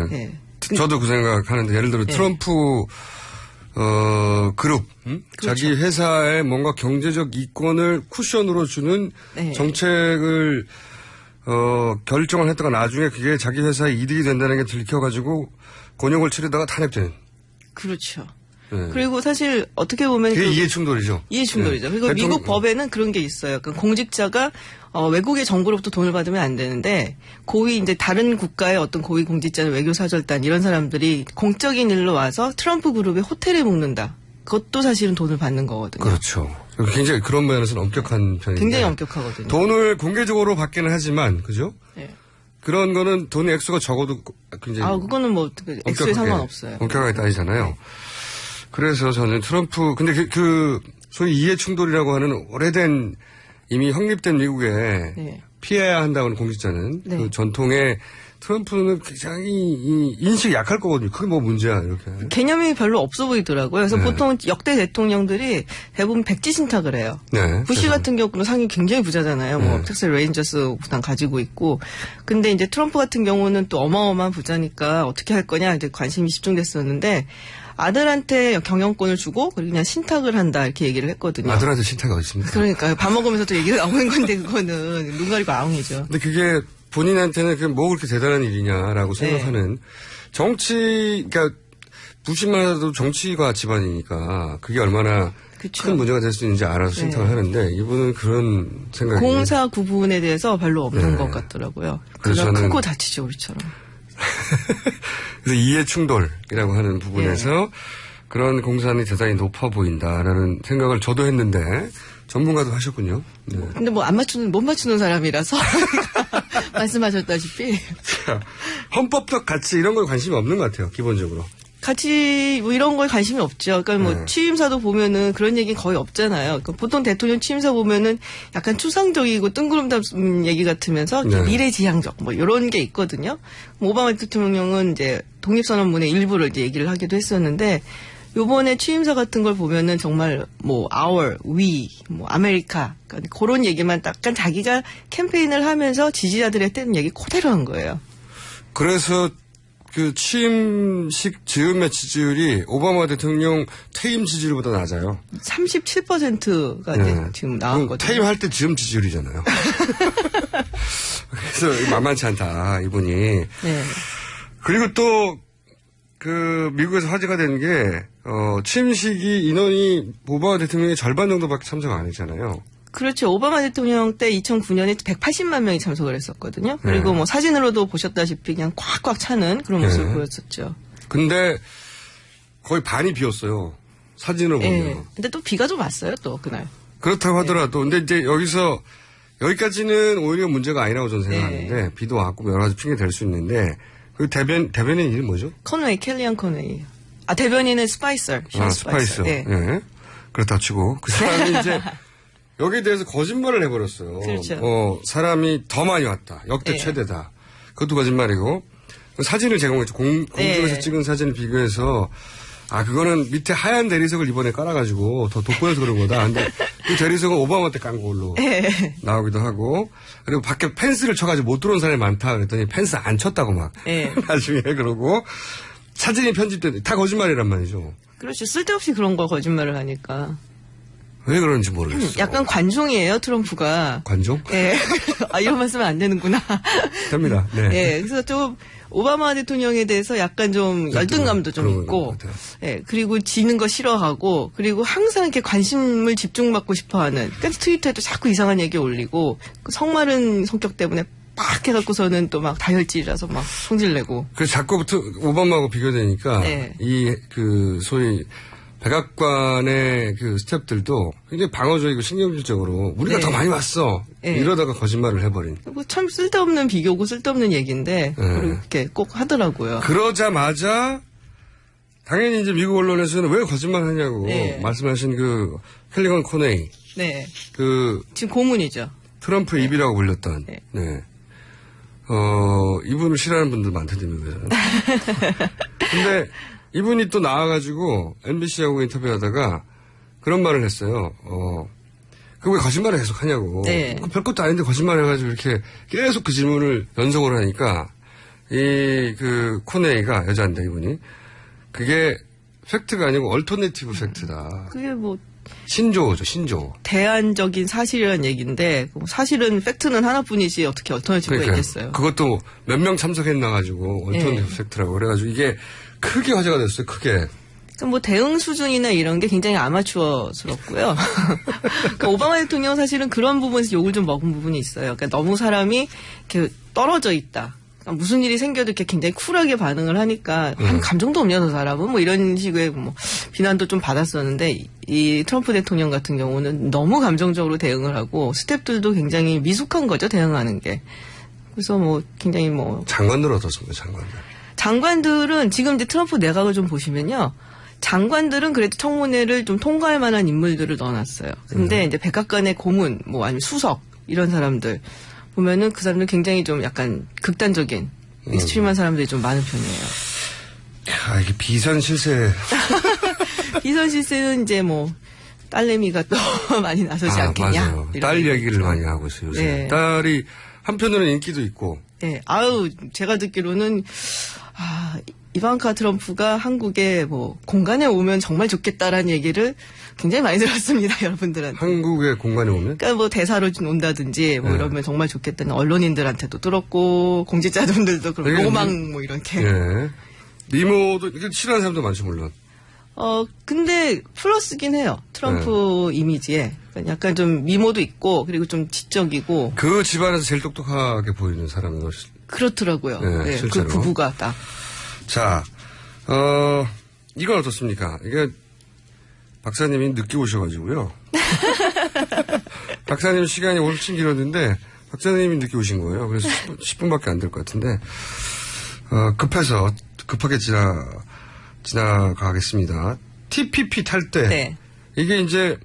네. 저도 그 생각하는데 예를 들어 트럼프 그룹 그렇죠. 자기 회사에 뭔가 경제적 이권을 쿠션으로 주는 정책을 결정을 했다가 나중에 그게 자기 회사에 이득이 된다는 게 들켜가지고 곤욕을 치르다가 탄핵되는. 그렇죠. 그리고 사실 어떻게 보면 그게 이해 충돌이죠. 이해 충돌이죠. 그리고 미국 법에는 그런 게 있어요. 공직자가 외국의 정부로부터 돈을 받으면 안 되는데 고위 이제 다른 국가의 어떤 고위 공직자나 외교사절단 이런 사람들이 공적인 일로 와서 트럼프 그룹의 호텔에 묵는다. 그것도 사실은 돈을 받는 거거든요. 그렇죠. 굉장히 그런 면에서는 엄격한 편인데. 굉장히 엄격하거든요. 돈을 공개적으로 받기는 하지만 그죠? 네. 그런 거는 돈의 액수가 적어도 굉장히 그거는 뭐 액수에 상관없어요. 엄격하게 따지잖아요. 그래서 저는 트럼프 근데 소위 이해 충돌이라고 하는 오래된 이미 확립된 미국에 피해야 한다는 공직자는 그 전통의 트럼프는 굉장히 인식이 약할 거거든요. 그게 뭐 문제야 이렇게. 개념이 별로 없어 보이더라고요. 그래서 보통 역대 대통령들이 대부분 백지 신탁을 해요. 부시 같은 경우는 상이 굉장히 부자잖아요. 뭐 텍사스 레인저스 부담 가지고 있고. 근데 이제 트럼프 같은 경우는 또 어마어마한 부자니까 어떻게 할 거냐 이제 관심이 집중됐었는데 아들한테 경영권을 주고 그냥 신탁을 한다 이렇게 얘기를 했거든요. 아들한테 신탁이 어디 있습니까? 그러니까요. 밥 먹으면서 또 얘기가 나오는 건데 그거는 눈 가리고 아웅이죠. 근데 그게 본인한테는 뭐 그렇게 대단한 일이냐라고 생각하는 그러니까 부시만 해도 정치가 집안이니까 그게 얼마나 큰 문제가 될 수 있는지 알아서 신탁을 하는데 이분은 그런 생각이 공사 구분에 대해서 별로 없는 것 같더라고요. 그래서 크고 다치죠 우리처럼. 그래서 이해 충돌이라고 하는 부분에서 그런 공산이 대단히 높아 보인다라는 생각을 저도 했는데 전문가도 하셨군요. 근데 뭐 못 맞추는 사람이라서 말씀하셨다시피 헌법적 가치 이런 거에 관심이 없는 것 같아요. 기본적으로. 같이 뭐 이런 거에 관심이 없죠. 그러니까 뭐 취임사도 보면은 그런 얘기 거의 없잖아요. 그러니까 보통 대통령 취임사 보면은 약간 추상적이고 뜬구름 잡은 얘기 같으면서 미래지향적 뭐 이런 게 있거든요. 오바마 대통령은 이제 독립선언문의 일부를 이제 얘기를 하기도 했었는데 요번에 취임사 같은 걸 보면은 정말 뭐 our, we, 뭐 아메리카 그러니까 그런 얘기만 약간 자기가 캠페인을 하면서 지지자들의 떼는 얘기 그대로 한 거예요. 그래서 취임식 즈음의 지지율이 오바마 대통령 퇴임 지지율보다 낮아요. 37%가 지금 나온 거죠. 퇴임할 때 즈음 지지율이잖아요. 그래서 만만치 않다, 이분이. 그리고 또, 미국에서 화제가 된 게, 취임식이 인원이 오바마 대통령의 절반 정도밖에 참석 안 했잖아요. 그렇죠. 오바마 대통령 때 2009년에 180만 명이 참석을 했었거든요. 그리고 뭐 사진으로도 보셨다시피 그냥 꽉꽉 차는 그런 모습을 보였었죠. 근데 거의 반이 비었어요. 사진으로 보면. 근데 또 비가 좀 왔어요, 또 그날. 그렇다고 하더라도 근데 이제 여기까지는 오히려 문제가 아니라고 저는 생각하는데 비도 왔고 여러 가지 핑계 될 수 있는데 그 대변인 이름 뭐죠? 컨웨이, kell리언 컨웨이. 대변인은 스파이서. 스파이서. 예. 그렇다 치고 그 사람이 이제 여기에 대해서 거짓말을 해버렸어요. 그렇죠. 사람이 더 많이 왔다. 역대 최대다. 그것도 거짓말이고 사진을 제공했죠. 공중에서 찍은 사진을 비교해서 그거는 밑에 하얀 대리석을 이번에 깔아가지고 더 돋보여서 그런 거다. 근데 그 대리석은 오바마 때 깐 걸로 나오기도 하고 그리고 밖에 펜스를 쳐가지고 못 들어온 사람이 많다 그랬더니 펜스 안 쳤다고 막 나중에 그러고 사진이 편집된 다 거짓말이란 말이죠. 그렇죠. 쓸데없이 그런 거 거짓말을 하니까. 왜 그런지 모르겠어요. 약간 관종이에요, 트럼프가. 관종? 예. 이런 말 쓰면 안 되는구나. 됩니다. 네. 예. 그래서 좀 오바마 대통령에 대해서 약간 좀 열등감도 좀 있고, 그리고 지는 거 싫어하고, 그리고 항상 이렇게 관심을 집중받고 싶어 하는, 그러니까 트위터에도 자꾸 이상한 얘기 올리고, 그 성마른 성격 때문에 빡 해갖고서는 또 막 다혈질이라서 막 성질내고. 그래서 자꾸부터 오바마하고 비교되니까, 소위, 백악관의 그 스태프들도 굉장히 방어적이고 신경질적으로 우리가 더 많이 왔어. 이러다가 거짓말을 해버린. 참 쓸데없는 비교고 쓸데없는 얘기인데 그렇게 꼭 하더라고요. 그러자마자 당연히 이제 미국 언론에서는 왜 거짓말 하냐고 말씀하신 그 켈리건 코네이. 네. 지금 고문이죠. 트럼프의 입이라고 불렸던. 이분을 싫어하는 분들 많던데 미국에서는. 근데 이분이 또 나와가지고 MBC하고 인터뷰하다가 그런 말을 했어요. 그 왜 거짓말을 계속 하냐고. 별것도 아닌데 거짓말 해가지고 이렇게 계속 그 질문을 연속으로 하니까 코네이가 여자인데 이분이 그게 팩트가 아니고 얼터네티브 팩트다. 그게 뭐 신조어죠, 신조어. 대안적인 사실이라는 얘기인데 사실은 팩트는 하나뿐이지 어떻게 얼터네티브가 있겠어요. 그것도 몇 명 참석했나 가지고 얼터네티브 팩트라고 그래가지고 이게 크게 화제가 됐어요, 크게. 그러니까 뭐 대응 수준이나 이런 게 굉장히 아마추어스럽고요. 그러니까 오바마 대통령 사실은 그런 부분에서 욕을 좀 먹은 부분이 있어요. 그러니까 너무 사람이 이렇게 떨어져 있다. 그러니까 무슨 일이 생겨도 이렇게 굉장히 쿨하게 반응을 하니까 한 감정도 없냐 저 사람은 뭐 이런 식의 뭐 비난도 좀 받았었는데 이 트럼프 대통령 같은 경우는 너무 감정적으로 대응을 하고 스태프들도 굉장히 미숙한 거죠 대응하는 게. 그래서 뭐 굉장히 뭐 장관들 어떻습니까 장관들? 장관들은 지금 이제 트럼프 내각을 좀 보시면요. 장관들은 그래도 청문회를 좀 통과할 만한 인물들을 넣어놨어요. 근데 이제 백악관의 고문, 뭐 아니면 수석, 이런 사람들 보면은 그 사람들 굉장히 좀 약간 극단적인, 익스트림한 사람들이 좀 많은 편이에요. 이게 비선실세. 비선실세는 이제 뭐, 딸내미가 또 많이 나서지 않겠냐. 맞아요. 딸 얘기를 많이 하고 있어요, 요새. 딸이 한편으로는 인기도 있고. 제가 듣기로는, 이방카 트럼프가 한국에 뭐 공간에 오면 정말 좋겠다라는 얘기를 굉장히 많이 들었습니다, 여러분들한테. 한국에 공간에 오면? 그러니까 뭐 대사로 온다든지 뭐 이러면 정말 좋겠다는 언론인들한테도 들었고 공직자분들도 그렇고 로망 뭐 이렇게. 미모도 싫어하는 사람도 많죠, 물론. 근데 플러스긴 해요. 트럼프 이미지에. 그러니까 약간 좀 미모도 있고 그리고 좀 지적이고. 그 집안에서 제일 똑똑하게 보이는 사람이 그렇더라고요. 실제로. 그 부부가 딱. 자, 이건 어떻습니까? 이게 박사님이 늦게 오셔가지고요. 박사님 시간이 훨씬 길었는데 박사님이 늦게 오신 거예요. 그래서 10분밖에 안 될 것 같은데 급해서 급하게 지나가겠습니다. TPP 탈 때 이게 이제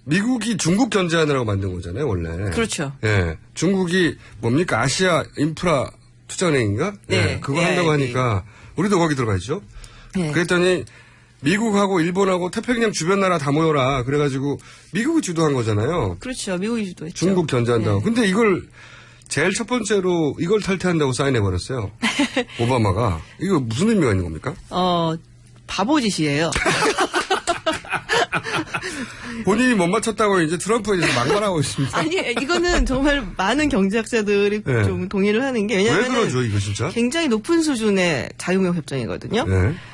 미국이 중국 견제하느라고 만든 거잖아요, 원래. 그렇죠. 중국이 뭡니까? 아시아 인프라 투자은행인가? 그거 한다고 하니까 우리도 거기 들어가 있죠. 그랬더니 미국하고 일본하고 태평양 주변 나라 다 모여라. 그래가지고 미국이 주도한 거잖아요. 그렇죠. 미국이 주도했죠. 중국 견제한다고. 근데 이걸 제일 첫 번째로 이걸 탈퇴한다고 사인해버렸어요. 오바마가. 이거 무슨 의미가 있는 겁니까? 바보짓이에요. 본인이 못 맞췄다고 이제 트럼프에 대해서 막말하고 있습니다. 아니, 이거는 정말 많은 경제학자들이 좀 동의를 하는 게, 왜냐면. 왜 그러죠, 이거 진짜? 굉장히 높은 수준의 자유무역 협정이거든요.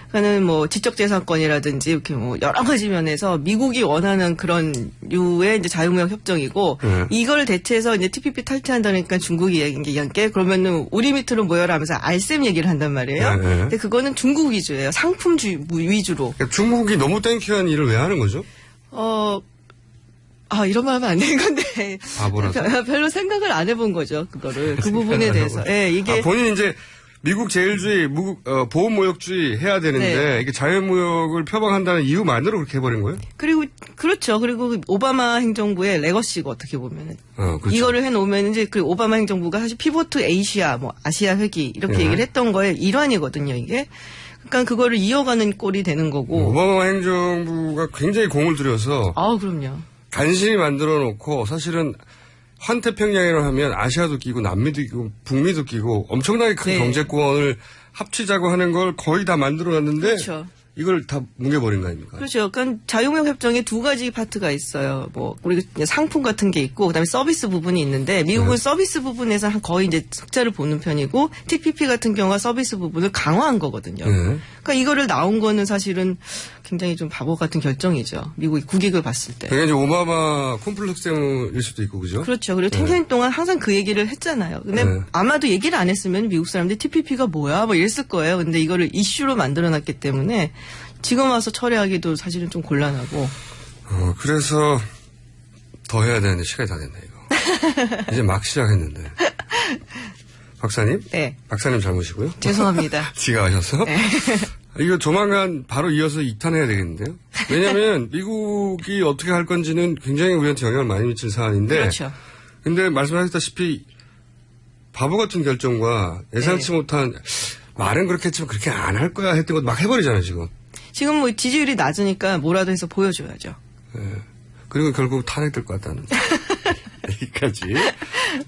그러니까는 뭐 지적재산권이라든지 이렇게 뭐 여러 가지 면에서 미국이 원하는 그런 류의 이제 자유무역 협정이고 이걸 대체해서 이제 TPP 탈퇴한다니까 중국이 얘기한 게 그러면은 우리 밑으로 모여라 하면서 알셈 얘기를 한단 말이에요. 근데 그거는 중국 위주예요. 상품 위주로. 그러니까 중국이 너무 땡큐한 일을 왜 하는 거죠? 이런 말 하면 안 되는 건데. 바보라서? 별로 생각을 안 해본 거죠, 그거를. 그 부분에 대해서. 예, 이게. 본인이 이제 미국 제일주의, 보호무역주의 해야 되는데, 네. 이게 자유무역을 표방한다는 이유만으로 그렇게 해버린 거예요? 그리고, 그렇죠. 그리고 오바마 행정부의 레거시가 어떻게 보면은. 그렇죠. 이거를 해놓으면 이제 그 오바마 행정부가 사실 피보트 에이시아, 뭐, 아시아 회기, 이렇게 네. 얘기를 했던 거에 일환이거든요, 이게. 그러니까 그거를 이어가는 꼴이 되는 거고. 오바마 행정부가 굉장히 공을 들여서. 그럼요. 간신히 만들어 놓고, 사실은 환태평양이라고 하면 아시아도 끼고 남미도 끼고 북미도 끼고 엄청나게 큰 경제권을 합치자고 하는 걸 거의 다 만들어 놨는데 그렇죠. 이걸 다 뭉개버린 거 아닙니까? 그렇죠. 그러니까 자유무역 협정에 두 가지 파트가 있어요. 뭐 우리 상품 같은 게 있고 그다음에 서비스 부분이 있는데 미국은 서비스 부분에서 거의 이제 흑자를 보는 편이고 TPP 같은 경우가 서비스 부분을 강화한 거거든요. 그러니까 이거를 나온 거는 사실은 굉장히 좀 바보 같은 결정이죠. 미국이 국익을 봤을 때. 그게 이제 오바마 콤플렉스 때문일 수도 있고 그죠? 그렇죠. 그리고 텐션 동안 항상 그 얘기를 했잖아요. 근데 아마도 얘기를 안 했으면 미국 사람들이 TPP가 뭐야 뭐 이랬을 거예요. 근데 이거를 이슈로 만들어놨기 때문에 지금 와서 처리하기도 사실은 좀 곤란하고. 그래서 더 해야 되는데 시간이 다 됐네 이거. 이제 막 시작했는데. 박사님? 네. 박사님 잘못이고요. 죄송합니다. 지가 하셔서. 네. 이거 조만간 바로 이어서 2탄 해야 되겠는데요. 왜냐하면 미국이 어떻게 할 건지는 굉장히 우리한테 영향을 많이 미치는 사안인데. 그렇죠. 근데 말씀하셨다시피 바보 같은 결정과 예상치 못한 말은 그렇게 했지만 그렇게 안 할 거야 했던 것도 막 해버리잖아요 지금. 지금 뭐 지지율이 낮으니까 뭐라도 해서 보여줘야죠. 네. 그리고 결국 탄핵될 것 같다는. 여기까지.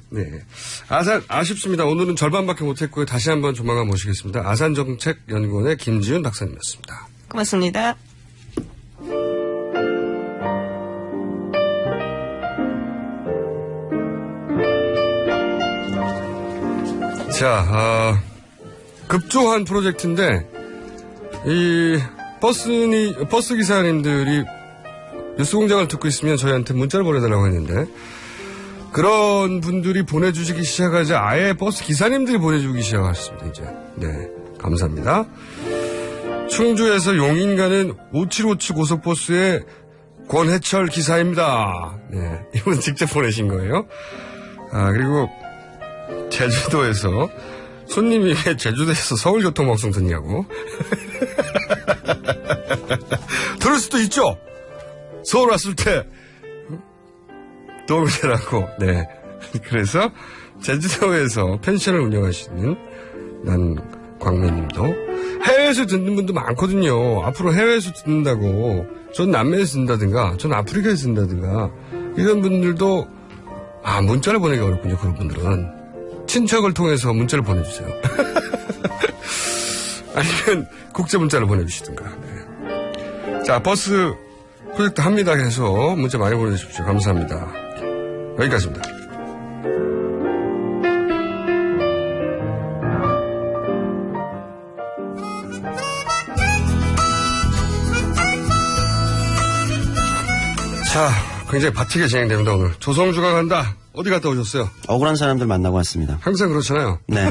네. 아쉽습니다. 오늘은 절반밖에 못했고요. 다시 한번 조만간 모시겠습니다. 아산정책연구원의 김지훈 박사님이었습니다. 고맙습니다. 자, 급조한 프로젝트인데, 이 버스 기사님들이 뉴스공장을 듣고 있으면 저희한테 문자를 보내달라고 했는데 그런 분들이 보내주시기 시작하자 아예 버스 기사님들이 보내주기 시작하셨습니다. 이제 네 감사합니다. 충주에서 용인 가는 5757 고속버스의 권해철 기사입니다. 네 이분 직접 보내신 거예요. 그리고 제주도에서 손님이 왜 제주도에서 서울교통방송 듣냐고 들을 수도 있죠. 서울 왔을 때 도움이 되라고. 네. 그래서 제주도에서 펜션을 운영하시는 난 광매님도 해외에서 듣는 분도 많거든요. 앞으로 해외에서 듣는다고 전 남미에서 듣는다든가 전 아프리카에서 듣는다든가 이런 분들도 문자를 보내기 어렵군요. 그런 분들은 친척을 통해서 문자를 보내주세요. 아니면 국제 문자를 보내주시든가. 네. 자 버스 프로젝트 합니다 해서 문자 많이 보내주십시오. 감사합니다. 여기까지입니다. 자, 굉장히 바티게 진행됩니다, 오늘. 조성주가 간다. 어디 갔다 오셨어요? 억울한 사람들 만나고 왔습니다. 항상 그렇잖아요. 네.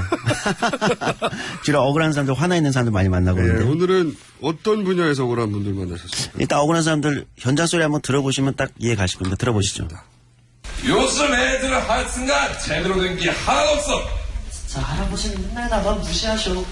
주로 억울한 사람들, 화나 있는 사람들 많이 만나고 있는데. 오늘은 어떤 분야에서 억울한 분들 만나셨어요? 일단 억울한 사람들 현장 소리 한번 들어보시면 딱 이해 가실 겁니다. 들어보시죠. 요즘 애들은 하여튼간 제대로 된 게 하나도 없어. 진짜 할아버지는 맨날 나만 무시하셔.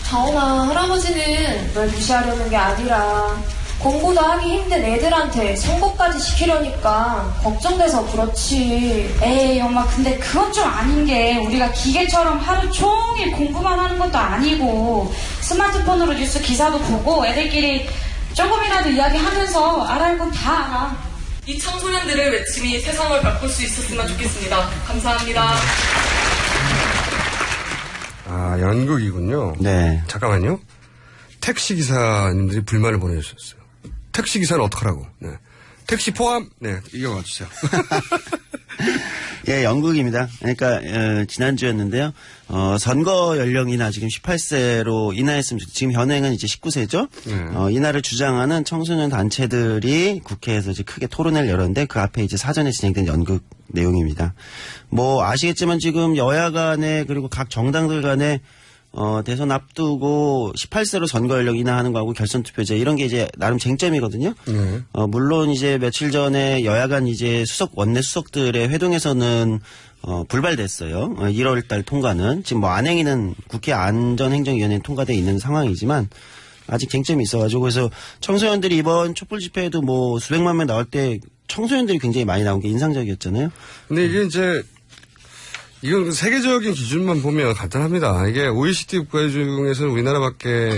자원아, 할아버지는 널 무시하려는 게 아니라 공부도 하기 힘든 애들한테 선거까지 시키려니까 걱정돼서 그렇지. 에이 엄마 근데 그건 좀 아닌 게 우리가 기계처럼 하루 종일 공부만 하는 것도 아니고 스마트폰으로 뉴스 기사도 보고 애들끼리 조금이라도 이야기하면서 알아야 건 다 알아. 이 청소년들의 외침이 세상을 바꿀 수 있었으면 좋겠습니다. 감사합니다. 연극이군요. 네. 잠깐만요. 택시기사님들이 불만을 보내주셨어요. 택시기사는 어떡하라고. 네. 택시 포함? 네, 이거 와주세요. 예, 영국입니다. 그러니까 지난주였는데요. 선거 연령이나 지금 18세로 인하했으면 지금 현행은 이제 19세죠. 인하를 주장하는 청소년 단체들이 국회에서 이제 크게 토론회를 열었는데 그 앞에 이제 사전에 진행된 연극 내용입니다. 뭐 아시겠지만 지금 여야 간에 그리고 각 정당들 간에 대선 앞두고 18세로 선거 연령 인하하는 거하고 결선 투표제 이런 게 이제 나름 쟁점이거든요. 물론 이제 며칠 전에 여야 간 이제 원내 수석들의 회동에서는 불발됐어요. 1월 달 통과는 지금 뭐 안행위는 국회 안전행정위원회에 통과돼 있는 상황이지만 아직 쟁점이 있어가지고 그래서 청소년들이 이번 촛불 집회에도 뭐 수백만 명 나올 때 청소년들이 굉장히 많이 나온 게 인상적이었잖아요. 근데 이게 이제 이건 세계적인 기준만 보면 간단합니다. 이게 OECD 국가 중에서는 우리나라밖에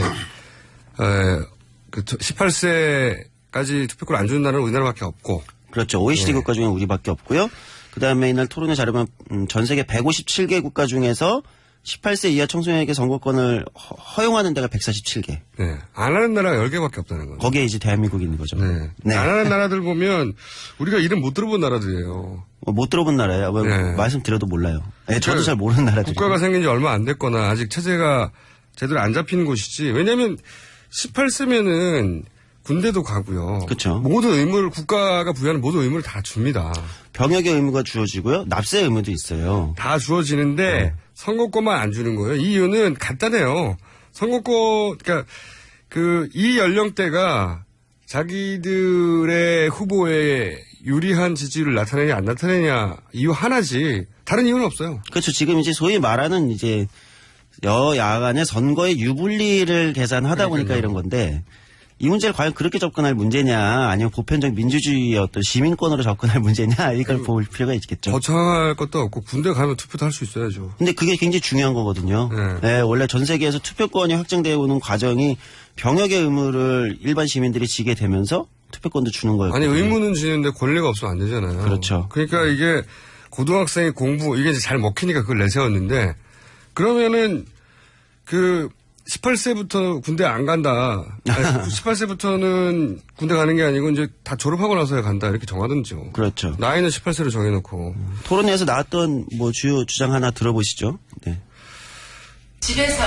18세까지 투표권을 안 주는 나라는 우리나라밖에 없고. 그렇죠. OECD 국가 중에 우리밖에 없고요. 그다음에 이날 토론회 자료면 전 세계 157개 국가 중에서 18세 이하 청소년에게 선거권을 허용하는 데가 147개. 네. 안 하는 나라가 10개밖에 없다는 거죠. 거기에 이제 대한민국이 있는 거죠. 네. 네. 안 하는 나라들 보면 우리가 이름 못 들어본 나라들이에요. 못 들어본 나라예요. 네. 말씀드려도 몰라요. 네, 저도 잘 모르는 나라들이에요. 국가가 생긴 지 얼마 안 됐거나 아직 체제가 제대로 안 잡히는 곳이지. 왜냐하면 18세면은 군대도 가고요. 그렇죠. 모든 의무를 국가가 부여하는 모든 의무를 다 줍니다. 병역의 의무가 주어지고요. 납세의 의무도 있어요. 다 주어지는데 선거권만 안 주는 거예요. 이 이유는 간단해요. 선거권 그러니까 이 연령대가 자기들의 후보에 유리한 지지율을 나타내냐 안 나타내냐 이유 하나지 다른 이유는 없어요. 그렇죠. 지금 이제 소위 말하는 이제 여야 간의 선거의 유불리를 계산하다 보니까 이런 건데 이 문제를 과연 그렇게 접근할 문제냐 아니면 보편적 민주주의의 어떤 시민권으로 접근할 문제냐 이걸 볼 필요가 있겠죠. 거창할 것도 없고 군대 가면 투표도 할 수 있어야죠. 근데 그게 굉장히 중요한 거거든요. 네, 원래 전 세계에서 투표권이 확정되어 오는 과정이 병역의 의무를 일반 시민들이 지게 되면서 투표권도 주는 거예요. 아니 의무는 지는데 권리가 없으면 안 되잖아요. 그렇죠. 그러니까 이게 고등학생이 공부 이게 이제 잘 먹히니까 그걸 내세웠는데 그러면은 18세부터 군대 안 간다. 18세부터는 군대 가는 게 아니고 이제 다 졸업하고 나서야 간다. 이렇게 정하든지요. 그렇죠. 나이는 18세로 정해놓고. 토론회에서 나왔던 뭐 주요 주장 하나 들어보시죠. 네. 집에서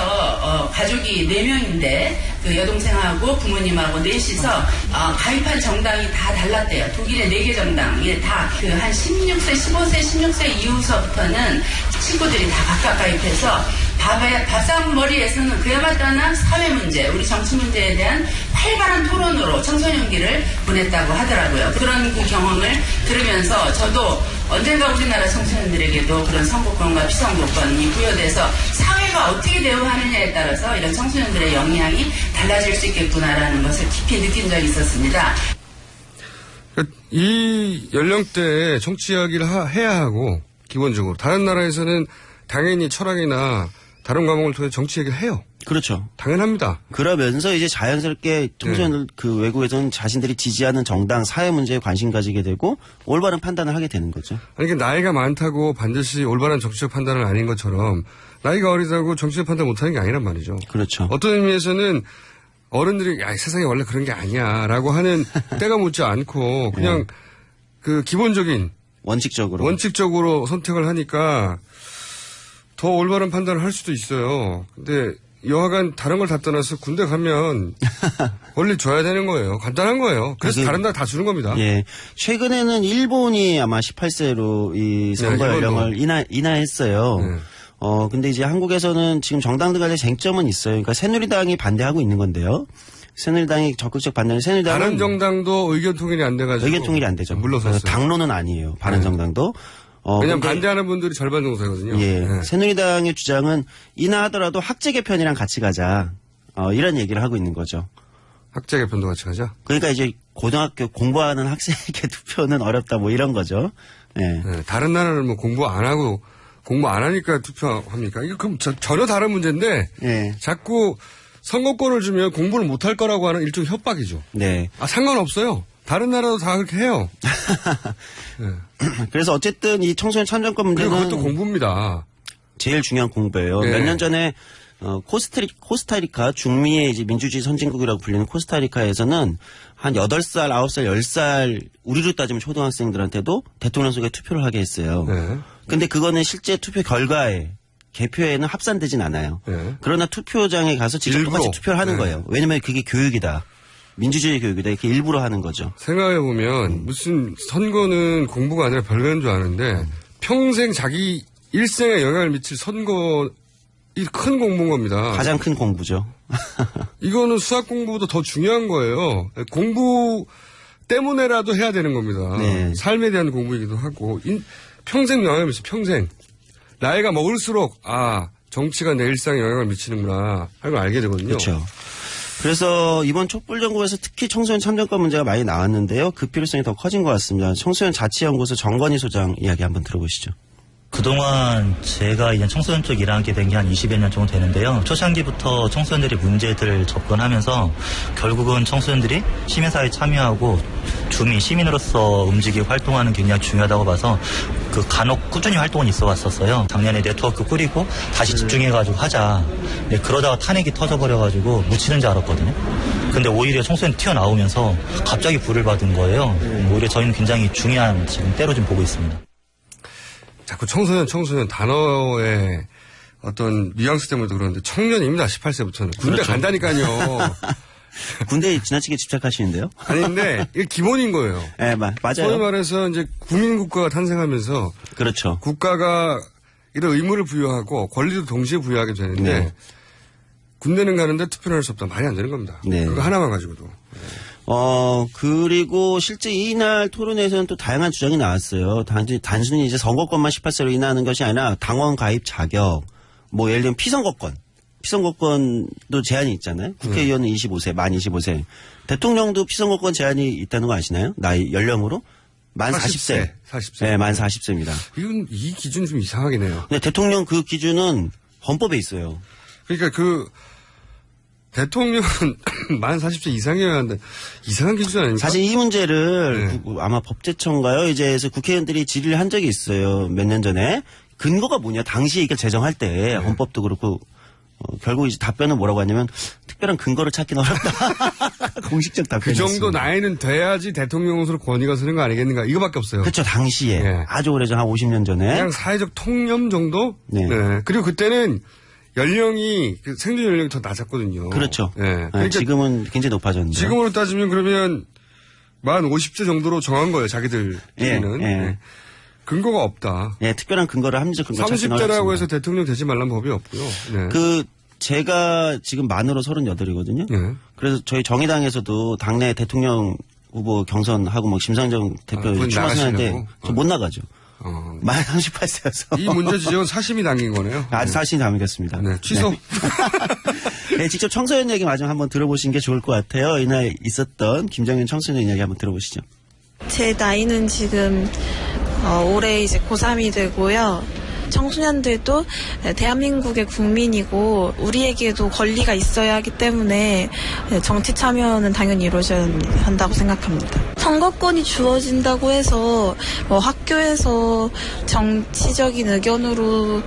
가족이 4명인데 그 여동생하고 부모님하고 넷이서 가입한 정당이 다 달랐대요. 독일의 4개 정당이 다 그 한 16세, 15세, 16세 이후서부터는 친구들이 다 각각 가입해서 밥상머리에서는 그에 맞다는 사회 문제, 우리 정치 문제에 대한 활발한 토론으로 청소년기를 보냈다고 하더라고요. 그런 그 경험을 들으면서 저도 언젠가 우리나라 청소년들에게도 그런 선거권과 피선거권이 부여돼서 사회가 어떻게 대우하느냐에 따라서 이런 청소년들의 영향이 달라질 수 있겠구나라는 것을 깊이 느낀 적이 있었습니다. 이 연령대에 정치 이야기를 해야 하고 기본적으로 다른 나라에서는 당연히 철학이나 다른 과목을 통해 정치 얘기를 해요. 그렇죠. 당연합니다. 그러면서 이제 자연스럽게 청소년들 그 외국에서는 자신들이 지지하는 정당 사회 문제에 관심 가지게 되고 올바른 판단을 하게 되는 거죠. 아니 그러니까 나이가 많다고 반드시 올바른 정치적 판단은 아닌 것처럼 나이가 어리다고 정치적 판단 못하는 게 아니란 말이죠. 그렇죠. 어떤 의미에서는 어른들이 야 세상에 원래 그런 게 아니야라고 하는 때가 묻지 않고 그냥 그 기본적인 원칙적으로 선택을 하니까 더 올바른 판단을 할 수도 있어요. 근데 여하간 다른 걸 다 떠나서 군대 가면 원리 줘야 되는 거예요. 간단한 거예요. 그래서 다른 나라 다 주는 겁니다. 예. 최근에는 일본이 아마 18세로 이 선거 연령을 인하했어요. 근데 이제 한국에서는 지금 정당들 간의 쟁점은 있어요. 그러니까 새누리당이 반대하고 있는 건데요. 새누리당이 적극적 반대는 새누리당은 바른정당도 의견 통일이 안 돼가지고 의견 통일이 안 되죠. 물러섰어요. 당론은 아니에요. 바른정당도. 왜냐하면 반대하는 분들이 절반 정도 되거든요. 예. 새누리당의 주장은 인하하더라도 학제 개편이랑 같이 가자. 이런 얘기를 하고 있는 거죠. 학제 개편도 같이 가자? 그러니까 이제 고등학교 공부하는 학생에게 투표는 어렵다 뭐 이런 거죠. 예. 네, 다른 나라는 뭐 공부 안 하니까 투표합니까? 이거 그럼 전혀 다른 문제인데 자꾸 선거권을 주면 공부를 못할 거라고 하는 일종의 협박이죠. 네. 상관없어요. 다른 나라도 다 그렇게 해요. 네. 그래서 어쨌든 이 청소년 참정권 문제는 그것도 공부입니다. 제일 중요한 공부예요. 네. 몇 년 전에 코스타리카 중미의 이제 민주주의 선진국이라고 불리는 코스타리카에서는 한 8살, 9살, 10살 우리로 따지면 초등학생들한테도 대통령 선거에 투표를 하게 했어요. 네. 근데 그거는 실제 투표 결과에 개표에는 합산되진 않아요. 네. 그러나 투표장에 가서 직접 똑같이 투표를 하는 거예요. 왜냐면 그게 교육이다. 민주주의 교육이다. 이렇게 일부러 하는 거죠. 생각해보면 무슨 선거는 공부가 아니라 별거인 줄 아는데 평생 자기 일생에 영향을 미칠 선거 이 큰 공부인 겁니다. 가장 큰 공부죠. 이거는 수학 공부보다 더 중요한 거예요. 공부 때문에라도 해야 되는 겁니다. 네. 삶에 대한 공부이기도 하고 평생 영향을 미치 평생. 나이가 먹을수록 정치가 내 일상에 영향을 미치는구나 하는 걸 알게 되거든요. 그렇죠. 그래서 이번 촛불정국에서 특히 청소년 참정권 문제가 많이 나왔는데요. 그 필요성이 더 커진 것 같습니다. 청소년 자치연구소 정건희 소장 이야기 한번 들어보시죠. 그동안 제가 이제 청소년 쪽 일하게 된 게 한 20여 년 정도 되는데요. 초창기부터 청소년들이 문제들 접근하면서 결국은 청소년들이 시민사회에 참여하고 시민으로서 움직이고 활동하는 게 굉장히 중요하다고 봐서 그 간혹 꾸준히 활동은 있어 왔었어요. 작년에 네트워크 꾸리고 다시 집중해가지고 하자. 네, 그러다가 탄핵이 터져버려가지고 묻히는 줄 알았거든요. 근데 오히려 청소년 튀어나오면서 갑자기 불을 받은 거예요. 오히려 저희는 굉장히 중요한 지금 때로 좀 보고 있습니다. 자꾸 청소년 단어의 어떤 뉘앙스 때문에도 그러는데 청년입니다. 18세부터는. 군대 그렇죠. 간다니까요. 군대에 지나치게 집착하시는데요? 아닌데 이게 기본인 거예요. 네, 맞아요. 소위 말해서 이제 국민국가가 탄생하면서 그렇죠. 국가가 이런 의무를 부여하고 권리도 동시에 부여하게 되는데 네. 군대는 가는데 투표를 할 수 없다. 말이 안 되는 겁니다. 네. 그거 하나만 가지고도. 그리고 실제 이날 토론회에서는 또 다양한 주장이 나왔어요. 단순히 이제 선거권만 18세로 인하하는 것이 아니라 당원 가입 자격, 뭐 예를 들면 피선거권도 제한이 있잖아요. 국회의원은 25세, 만 25세. 대통령도 피선거권 제한이 있다는 거 아시나요? 나이, 연령으로? 만 40세. 40세. 네, 만 40세입니다. 이 기준 좀 이상하긴 해요. 근데 대통령 그 기준은 헌법에 있어요. 그러니까 대통령은 만 40세 이상이어야 하는데 이상한 기준 아닙니까? 사실 이 문제를 아마 법제처인가요? 이제 국회의원들이 질의를 한 적이 있어요. 몇 년 전에. 근거가 뭐냐? 당시에 이걸 제정할 때 헌법도 그렇고 결국 이제 답변은 뭐라고 하냐면 특별한 근거를 찾기는 어렵다. 공식적 답변이 그 정도 나이는 돼야지 대통령으로 권위가 서는 거 아니겠는가? 이거밖에 없어요. 그렇죠. 당시에 아주 오래전 한 50년 전에 그냥 사회적 통념 정도? 네. 그리고 그때는 연령이 생존 연령이 더 낮았거든요. 그렇죠. 네. 그러니까 지금은 굉장히 높아졌는데. 지금으로 따지면 그러면 만 50세 정도로 정한 거예요. 자기들끼리는. 예. 근거가 없다. 예, 특별한 근거를 합리적 근거 찾기는 30대라고 해서 대통령 되지 말라는 법이 없고요. 네. 제가 지금 만으로 38이거든요. 네. 그래서 저희 정의당에서도 당내 대통령 후보 경선하고 뭐 심상정 대표 출마하는데 저 못 나가죠. 만 38세여서. 이 문제 지적은 사심이 담긴 거네요. 아주 사심이 담겼습니다. 네, 취소. 네. 네, 직접 청소년 얘기 마저 한번 들어보시는 게 좋을 것 같아요. 이날 있었던 김정현 청소년 이야기 한번 들어보시죠. 제 나이는 지금 올해 이제 고3이 되고요. 청소년들도 대한민국의 국민이고 우리에게도 권리가 있어야 하기 때문에 정치 참여는 당연히 이루어져야 한다고 생각합니다. 선거권이 주어진다고 해서 학교에서 정치적인 의견으로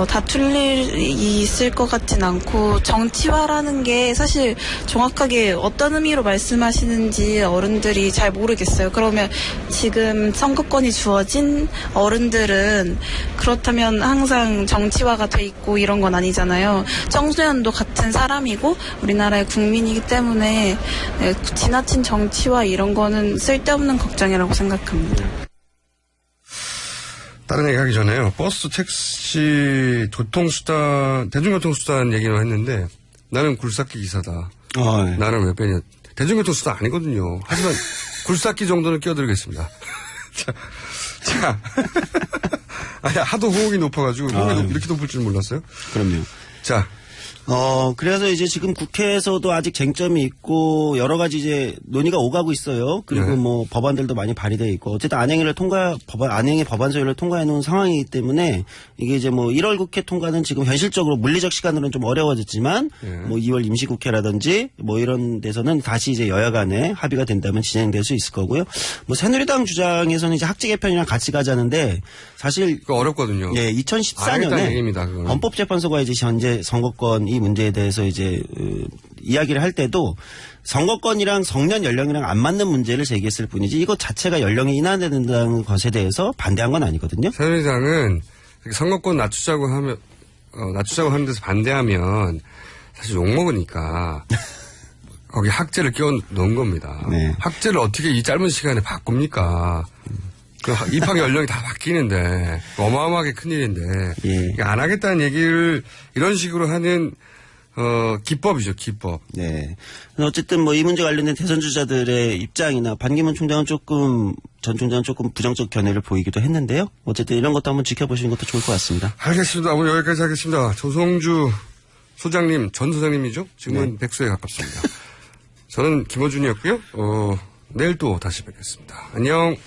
다툴 일이 있을 것 같진 않고 정치화라는 게 사실 정확하게 어떤 의미로 말씀하시는지 어른들이 잘 모르겠어요. 그러면 지금 선거권이 주어진 어른들은 그렇다면 항상 정치화가 돼 있고 이런 건 아니잖아요. 청소년도 같은 사람이고 우리나라의 국민이기 때문에 지나친 정치화 이런 거는 쓸데없는 걱정이라고 생각합니다. 다른 얘기 하기 전에요. 버스, 택시, 교통수단, 대중교통수단 얘기를 했는데 나는 굴삭기 기사다. 네. 나는 왜 빼냐. 대중교통수단 아니거든요. 하지만 굴삭기 정도는 끼워드리겠습니다. 자. 아니, 하도 호응이 높아가지고, 호응이 이렇게 높을 줄 몰랐어요? 그럼요. 자. 그래서 이제 지금 국회에서도 아직 쟁점이 있고, 여러 가지 이제 논의가 오가고 있어요. 그리고 뭐 법안들도 많이 발의되어 있고, 어쨌든 안행의 법안 소위를 통과해 놓은 상황이기 때문에, 이게 이제 뭐 1월 국회 통과는 지금 현실적으로 물리적 시간으로는 좀 어려워졌지만, 뭐 2월 임시국회라든지, 뭐 이런 데서는 다시 이제 여야 간에 합의가 된다면 진행될 수 있을 거고요. 뭐 새누리당 주장에서는 이제 학제 개편이랑 같이 가자는데, 사실. 그거 어렵거든요. 예, 2014년에 헌법재판소가 이제 현재 선거권 이 문제에 대해서 이제 이야기를 할 때도 선거권이랑 성년 연령이랑 안 맞는 문제를 제기했을 뿐이지 이것 자체가 연령이 인하된다는 것에 대해서 반대한 건 아니거든요. 새누리당은 선거권 낮추자고 하는 데서 반대하면 사실 욕먹으니까 거기 학제를 끼워 넣은 겁니다. 네. 학제를 어떻게 이 짧은 시간에 바꿉니까? 그 입학 연령이 다 바뀌는데 어마어마하게 큰일인데 예. 안 하겠다는 얘기를 이런 식으로 하는 기법이죠, 기법. 네. 어쨌든 뭐 이 문제 관련된 대선 주자들의 입장이나 반기문 총장은 전 총장은 조금 부정적 견해를 보이기도 했는데요. 어쨌든 이런 것도 한번 지켜보시는 것도 좋을 것 같습니다. 알겠습니다. 오늘 여기까지 하겠습니다. 조성주 소장님, 전 소장님이죠? 지금은 백수에 가깝습니다. 저는 김어준이었고요. 내일 또 다시 뵙겠습니다. 안녕.